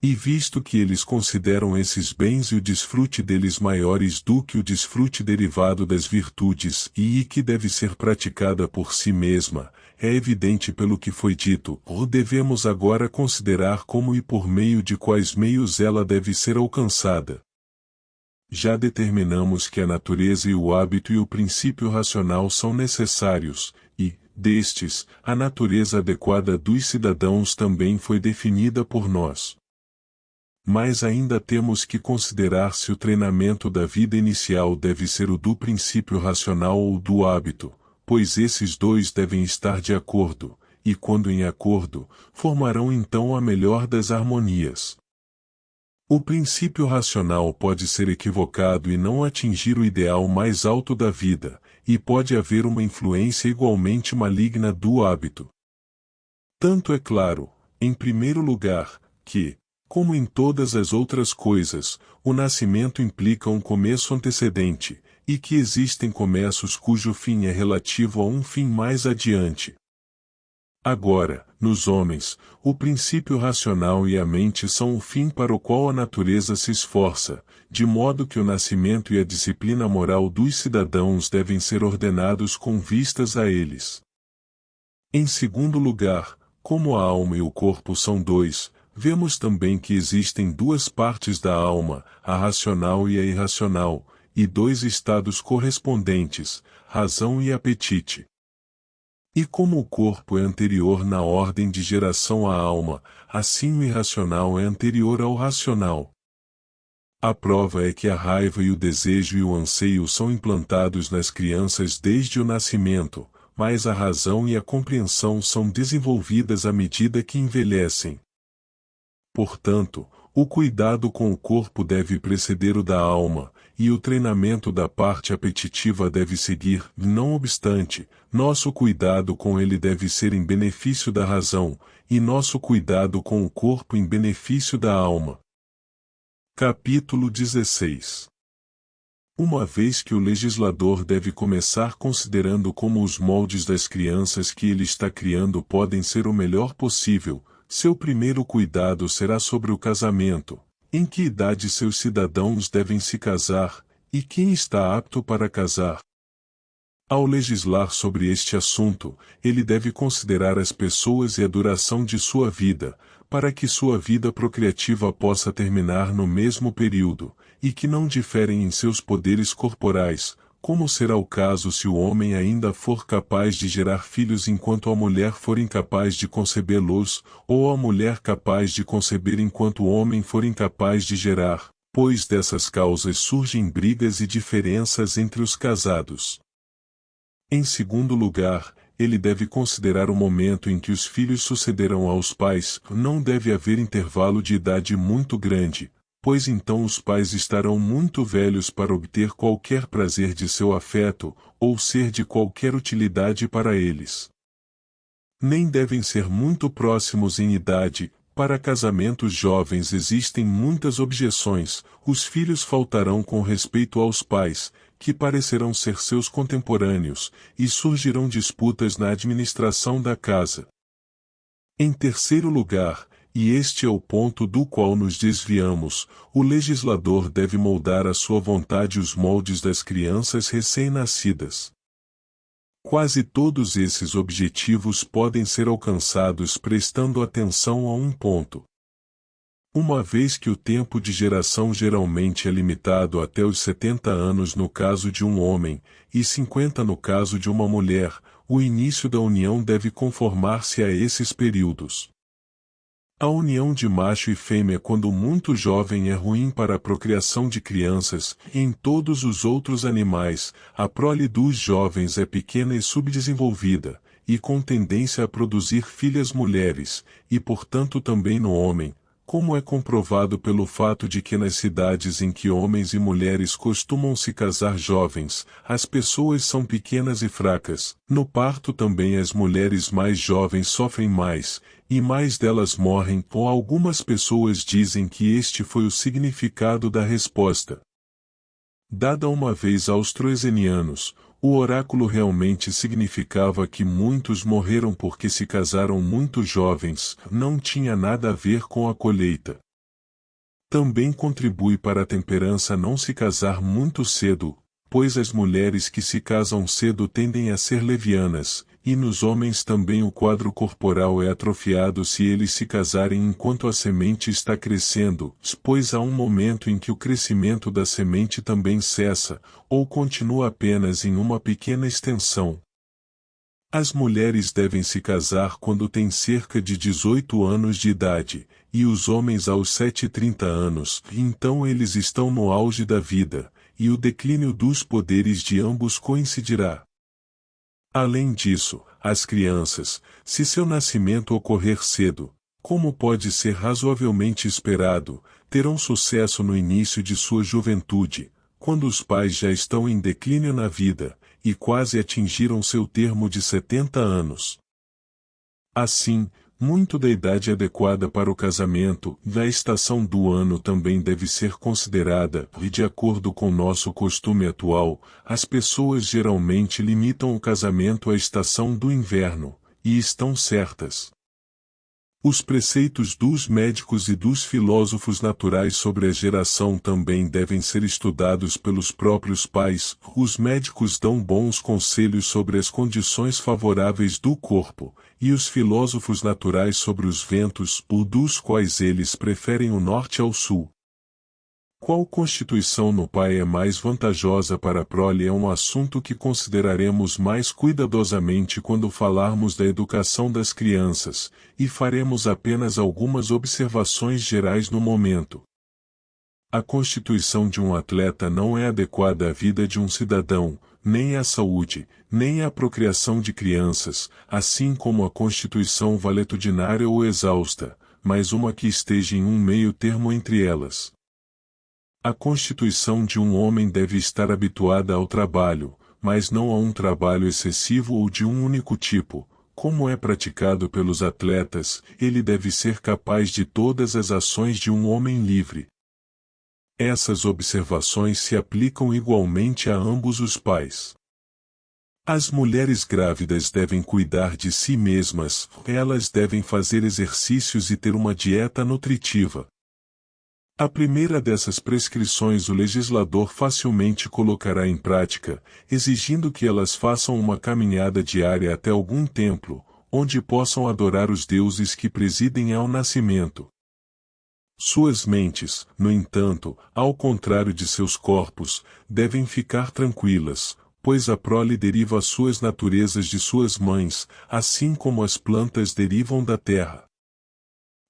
E visto que eles consideram esses bens e o desfrute deles maiores do que o desfrute derivado das virtudes e que deve ser praticada por si mesma, é evidente pelo que foi dito, ou devemos agora considerar como e por meio de quais meios ela deve ser alcançada. Já determinamos que a natureza e o hábito e o princípio racional são necessários, e, destes, a natureza adequada dos cidadãos também foi definida por nós. Mas ainda temos que considerar se o treinamento da vida inicial deve ser o do princípio racional ou do hábito, pois esses dois devem estar de acordo, e quando em acordo, formarão então a melhor das harmonias. O princípio racional pode ser equivocado e não atingir o ideal mais alto da vida, e pode haver uma influência igualmente maligna do hábito. Tanto é claro, em primeiro lugar, que, como em todas as outras coisas, o nascimento implica um começo antecedente, e que existem começos cujo fim é relativo a um fim mais adiante. Agora, nos homens, o princípio racional e a mente são o fim para o qual a natureza se esforça, de modo que o nascimento e a disciplina moral dos cidadãos devem ser ordenados com vistas a eles. Em segundo lugar, como a alma e o corpo são dois, vemos também que existem duas partes da alma, a racional e a irracional, e dois estados correspondentes, razão e apetite. E como o corpo é anterior na ordem de geração à alma, assim o irracional é anterior ao racional. A prova é que a raiva e o desejo e o anseio são implantados nas crianças desde o nascimento, mas a razão e a compreensão são desenvolvidas à medida que envelhecem. Portanto, o cuidado com o corpo deve preceder o da alma, e o treinamento da parte apetitiva deve seguir. Não obstante, nosso cuidado com ele deve ser em benefício da razão, e nosso cuidado com o corpo em benefício da alma. Capítulo 16. Uma vez que o legislador deve começar considerando como os moldes das crianças que ele está criando podem ser o melhor possível, seu primeiro cuidado será sobre o casamento, em que idade seus cidadãos devem se casar, e quem está apto para casar. Ao legislar sobre este assunto, ele deve considerar as pessoas e a duração de sua vida, para que sua vida procriativa possa terminar no mesmo período, e que não diferem em seus poderes corporais, como será o caso se o homem ainda for capaz de gerar filhos enquanto a mulher for incapaz de concebê-los, ou a mulher capaz de conceber enquanto o homem for incapaz de gerar, pois dessas causas surgem brigas e diferenças entre os casados. Em segundo lugar, ele deve considerar o momento em que os filhos sucederão aos pais, não deve haver intervalo de idade muito grande, pois então os pais estarão muito velhos para obter qualquer prazer de seu afeto, ou ser de qualquer utilidade para eles. Nem devem ser muito próximos em idade. Para casamentos jovens existem muitas objeções, os filhos faltarão com respeito aos pais, que parecerão ser seus contemporâneos, e surgirão disputas na administração da casa. Em terceiro lugar, e este é o ponto do qual nos desviamos, o legislador deve moldar à sua vontade os moldes das crianças recém-nascidas. Quase todos esses objetivos podem ser alcançados prestando atenção a um ponto. Uma vez que o tempo de geração geralmente é limitado até os 70 anos no caso de um homem, e 50 no caso de uma mulher, o início da união deve conformar-se a esses períodos. A união de macho e fêmea quando muito jovem é ruim para a procriação de crianças, e em todos os outros animais, a prole dos jovens é pequena e subdesenvolvida, e com tendência a produzir filhas mulheres, e portanto também no homem, como é comprovado pelo fato de que nas cidades em que homens e mulheres costumam se casar jovens, as pessoas são pequenas e fracas. No parto também as mulheres mais jovens sofrem mais, e mais delas morrem, ou algumas pessoas dizem que este foi o significado da resposta dada uma vez aos troezenianos. O oráculo realmente significava que muitos morreram porque se casaram muito jovens, não tinha nada a ver com a colheita. Também contribui para a temperança não se casar muito cedo, pois as mulheres que se casam cedo tendem a ser levianas, e nos homens também o quadro corporal é atrofiado se eles se casarem enquanto a semente está crescendo, pois há um momento em que o crescimento da semente também cessa, ou continua apenas em uma pequena extensão. As mulheres devem se casar quando têm cerca de 18 anos de idade, e os homens aos 30 anos, então eles estão no auge da vida, e o declínio dos poderes de ambos coincidirá. Além disso, as crianças, se seu nascimento ocorrer cedo, como pode ser razoavelmente esperado, terão sucesso no início de sua juventude, quando os pais já estão em declínio na vida, e quase atingiram seu termo de 70 anos. Assim, muito da idade adequada para o casamento, da estação do ano também deve ser considerada, e de acordo com nosso costume atual, as pessoas geralmente limitam o casamento à estação do inverno, e estão certas. Os preceitos dos médicos e dos filósofos naturais sobre a geração também devem ser estudados pelos próprios pais. Os médicos dão bons conselhos sobre as condições favoráveis do corpo, e os filósofos naturais sobre os ventos, dos quais eles preferem o norte ao sul. Qual constituição no pai é mais vantajosa para a prole é um assunto que consideraremos mais cuidadosamente quando falarmos da educação das crianças, e faremos apenas algumas observações gerais no momento. A constituição de um atleta não é adequada à vida de um cidadão, nem à saúde, nem à procriação de crianças, assim como a constituição valetudinária ou exausta, mas uma que esteja em um meio termo entre elas. A constituição de um homem deve estar habituada ao trabalho, mas não a um trabalho excessivo ou de um único tipo, como é praticado pelos atletas. Ele deve ser capaz de todas as ações de um homem livre. Essas observações se aplicam igualmente a ambos os pais. As mulheres grávidas devem cuidar de si mesmas, elas devem fazer exercícios e ter uma dieta nutritiva. A primeira dessas prescrições o legislador facilmente colocará em prática, exigindo que elas façam uma caminhada diária até algum templo, onde possam adorar os deuses que presidem ao nascimento. Suas mentes, no entanto, ao contrário de seus corpos, devem ficar tranquilas, pois a prole deriva as suas naturezas de suas mães, assim como as plantas derivam da terra.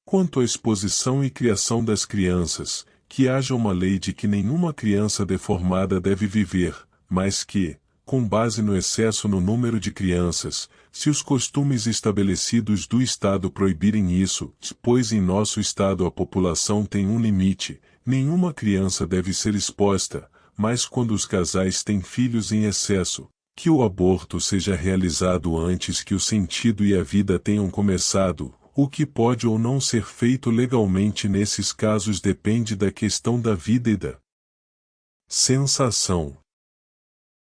Quanto à exposição e criação das crianças, que haja uma lei de que nenhuma criança deformada deve viver, mas que, com base no excesso no número de crianças, se os costumes estabelecidos do Estado proibirem isso, pois em nosso Estado a população tem um limite, nenhuma criança deve ser exposta, mas quando os casais têm filhos em excesso, que o aborto seja realizado antes que o sentido e a vida tenham começado. O que pode ou não ser feito legalmente nesses casos depende da questão da vida e da sensação.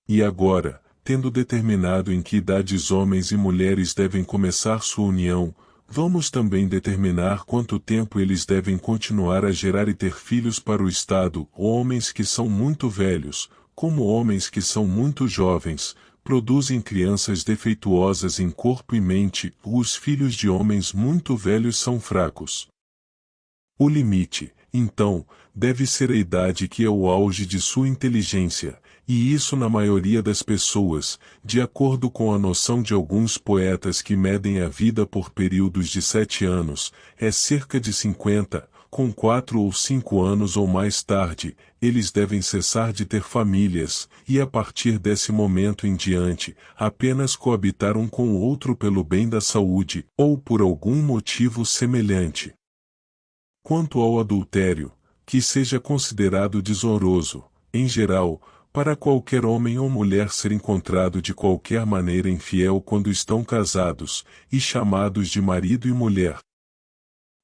E agora, tendo determinado em que idades homens e mulheres devem começar sua união, vamos também determinar quanto tempo eles devem continuar a gerar e ter filhos para o Estado, homens que são muito velhos, como homens que são muito jovens, produzem crianças defeituosas em corpo e mente, os filhos de homens muito velhos são fracos. O limite, então, deve ser a idade que é o auge de sua inteligência, e isso na maioria das pessoas, de acordo com a noção de alguns poetas que medem a vida por períodos de 7 anos, é cerca de 50, com 4 ou 5 anos ou mais tarde, eles devem cessar de ter famílias, e a partir desse momento em diante, apenas coabitar um com o outro pelo bem da saúde, ou por algum motivo semelhante. Quanto ao adultério, que seja considerado desonroso, em geral, para qualquer homem ou mulher ser encontrado de qualquer maneira infiel quando estão casados, e chamados de marido e mulher.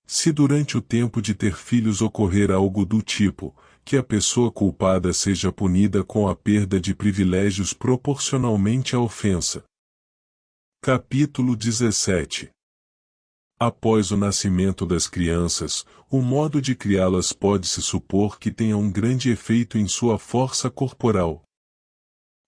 Se durante o tempo de ter filhos ocorrer algo do tipo, que a pessoa culpada seja punida com a perda de privilégios proporcionalmente à ofensa. Capítulo 17. Após o nascimento das crianças, o modo de criá-las pode-se supor que tenha um grande efeito em sua força corporal.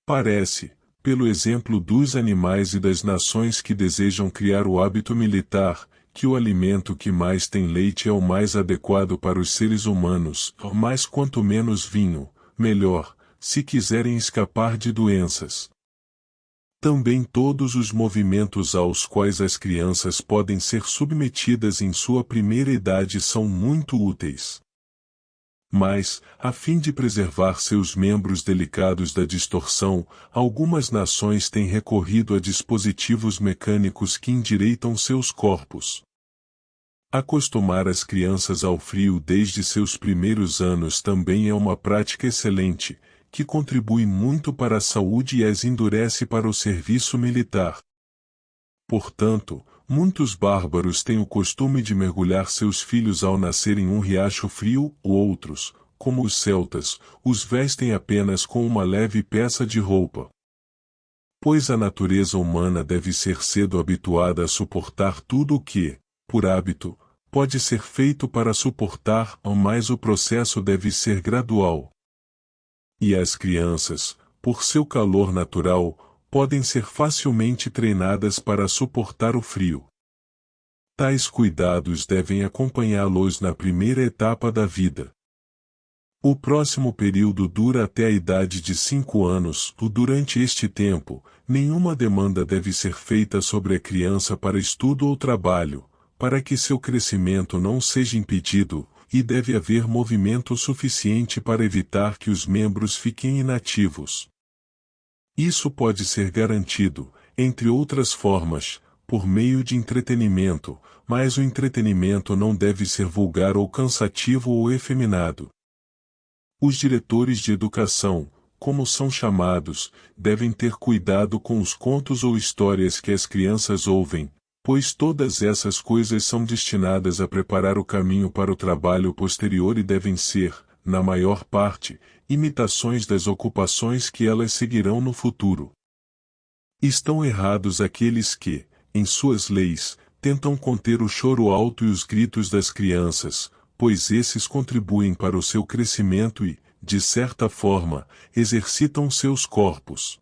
Parece, pelo exemplo dos animais e das nações que desejam criar o hábito militar, que o alimento que mais tem leite é o mais adequado para os seres humanos, mas quanto menos vinho, melhor, se quiserem escapar de doenças. Também todos os movimentos aos quais as crianças podem ser submetidas em sua primeira idade são muito úteis. Mas, a fim de preservar seus membros delicados da distorção, algumas nações têm recorrido a dispositivos mecânicos que endireitam seus corpos. Acostumar as crianças ao frio desde seus primeiros anos também é uma prática excelente, que contribui muito para a saúde e as endurece para o serviço militar. Portanto, muitos bárbaros têm o costume de mergulhar seus filhos ao nascer em um riacho frio, outros, como os celtas, os vestem apenas com uma leve peça de roupa. Pois a natureza humana deve ser cedo habituada a suportar tudo o que, por hábito, pode ser feito para suportar, mas o processo deve ser gradual. E as crianças, por seu calor natural, podem ser facilmente treinadas para suportar o frio. Tais cuidados devem acompanhá-los na primeira etapa da vida. O próximo período dura até a idade de 5 anos. Durante este tempo, nenhuma demanda deve ser feita sobre a criança para estudo ou trabalho, para que seu crescimento não seja impedido, e deve haver movimento suficiente para evitar que os membros fiquem inativos. Isso pode ser garantido, entre outras formas, por meio de entretenimento, mas o entretenimento não deve ser vulgar ou cansativo ou efeminado. Os diretores de educação, como são chamados, devem ter cuidado com os contos ou histórias que as crianças ouvem, pois todas essas coisas são destinadas a preparar o caminho para o trabalho posterior e devem ser, na maior parte, imitações das ocupações que elas seguirão no futuro. Estão errados aqueles que, em suas leis, tentam conter o choro alto e os gritos das crianças, pois esses contribuem para o seu crescimento e, de certa forma, exercitam seus corpos.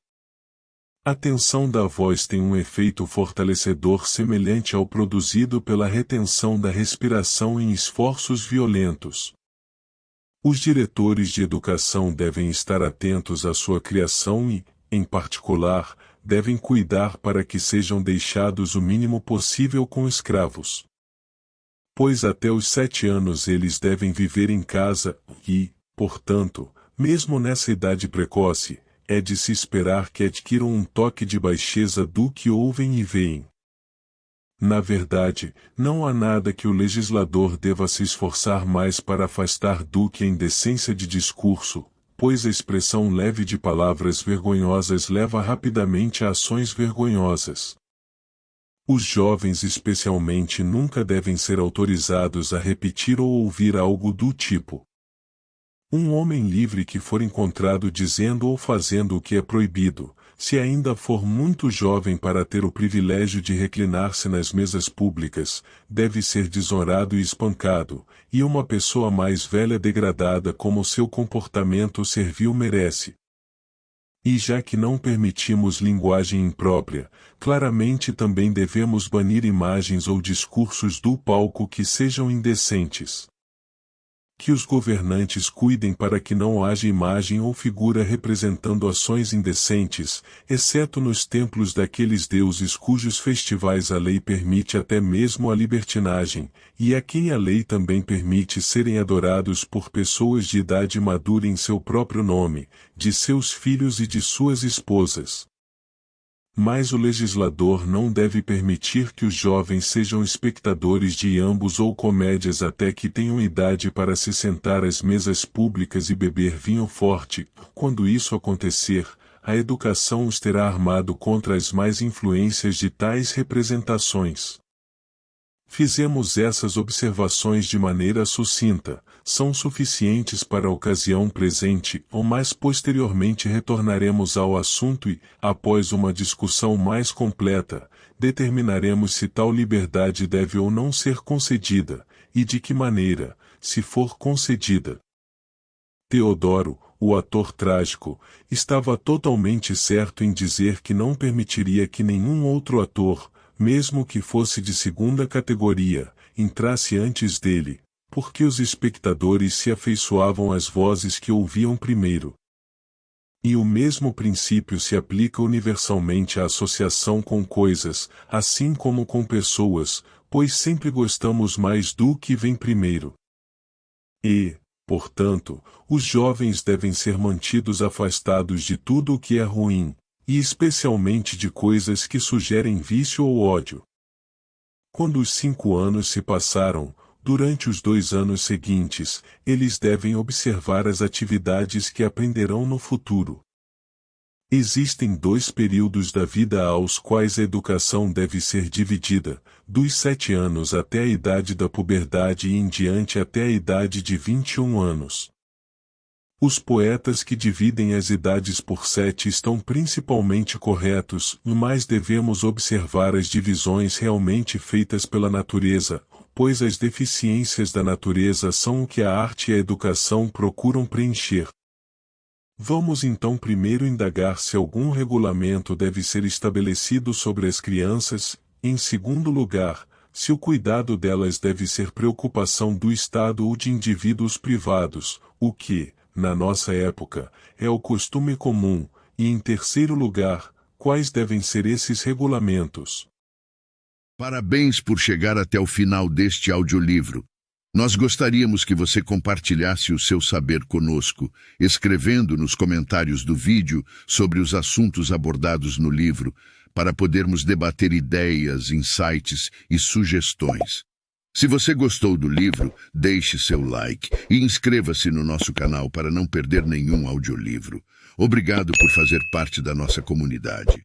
A tensão da voz tem um efeito fortalecedor semelhante ao produzido pela retenção da respiração em esforços violentos. Os diretores de educação devem estar atentos à sua criação e, em particular, devem cuidar para que sejam deixados o mínimo possível com escravos. Pois até os 7 anos eles devem viver em casa e, portanto, mesmo nessa idade precoce, é de se esperar que adquiram um toque de baixeza do que ouvem e veem. Na verdade, não há nada que o legislador deva se esforçar mais para afastar do que a indecência de discurso, pois a expressão leve de palavras vergonhosas leva rapidamente a ações vergonhosas. Os jovens especialmente nunca devem ser autorizados a repetir ou ouvir algo do tipo: um homem livre que for encontrado dizendo ou fazendo o que é proibido, se ainda for muito jovem para ter o privilégio de reclinar-se nas mesas públicas, deve ser desonrado e espancado, e uma pessoa mais velha degradada como seu comportamento servil merece. E já que não permitimos linguagem imprópria, claramente também devemos banir imagens ou discursos do palco que sejam indecentes. Que os governantes cuidem para que não haja imagem ou figura representando ações indecentes, exceto nos templos daqueles deuses cujos festivais a lei permite até mesmo a libertinagem, e a quem a lei também permite serem adorados por pessoas de idade madura em seu próprio nome, de seus filhos e de suas esposas. Mas o legislador não deve permitir que os jovens sejam espectadores de ambos ou comédias até que tenham idade para se sentar às mesas públicas e beber vinho forte. Quando isso acontecer, a educação os terá armado contra as más influências de tais representações. Fizemos essas observações de maneira sucinta, são suficientes para a ocasião presente, ou mais posteriormente retornaremos ao assunto e, após uma discussão mais completa, determinaremos se tal liberdade deve ou não ser concedida, e de que maneira, se for concedida. Teodoro, o ator trágico, estava totalmente certo em dizer que não permitiria que nenhum outro ator, mesmo que fosse de segunda categoria, entrasse antes dele, porque os espectadores se afeiçoavam às vozes que ouviam primeiro. E o mesmo princípio se aplica universalmente à associação com coisas, assim como com pessoas, pois sempre gostamos mais do que vem primeiro. E, portanto, os jovens devem ser mantidos afastados de tudo o que é ruim, e especialmente de coisas que sugerem vício ou ódio. Quando os 5 anos se passaram, durante os 2 anos seguintes, eles devem observar as atividades que aprenderão no futuro. Existem 2 períodos da vida aos quais a educação deve ser dividida, dos 7 anos até a idade da puberdade e em diante até a idade de 21 anos. Os poetas que dividem as idades por 7 estão principalmente corretos, mas devemos observar as divisões realmente feitas pela natureza, pois as deficiências da natureza são o que a arte e a educação procuram preencher. Vamos então primeiro indagar se algum regulamento deve ser estabelecido sobre as crianças, em segundo lugar, se o cuidado delas deve ser preocupação do Estado ou de indivíduos privados, o que, na nossa época, é o costume comum, e em terceiro lugar, quais devem ser esses regulamentos. Parabéns por chegar até o final deste audiolivro. Nós gostaríamos que você compartilhasse o seu saber conosco, escrevendo nos comentários do vídeo sobre os assuntos abordados no livro, para podermos debater ideias, insights e sugestões. Se você gostou do livro, deixe seu like e inscreva-se no nosso canal para não perder nenhum audiolivro. Obrigado por fazer parte da nossa comunidade.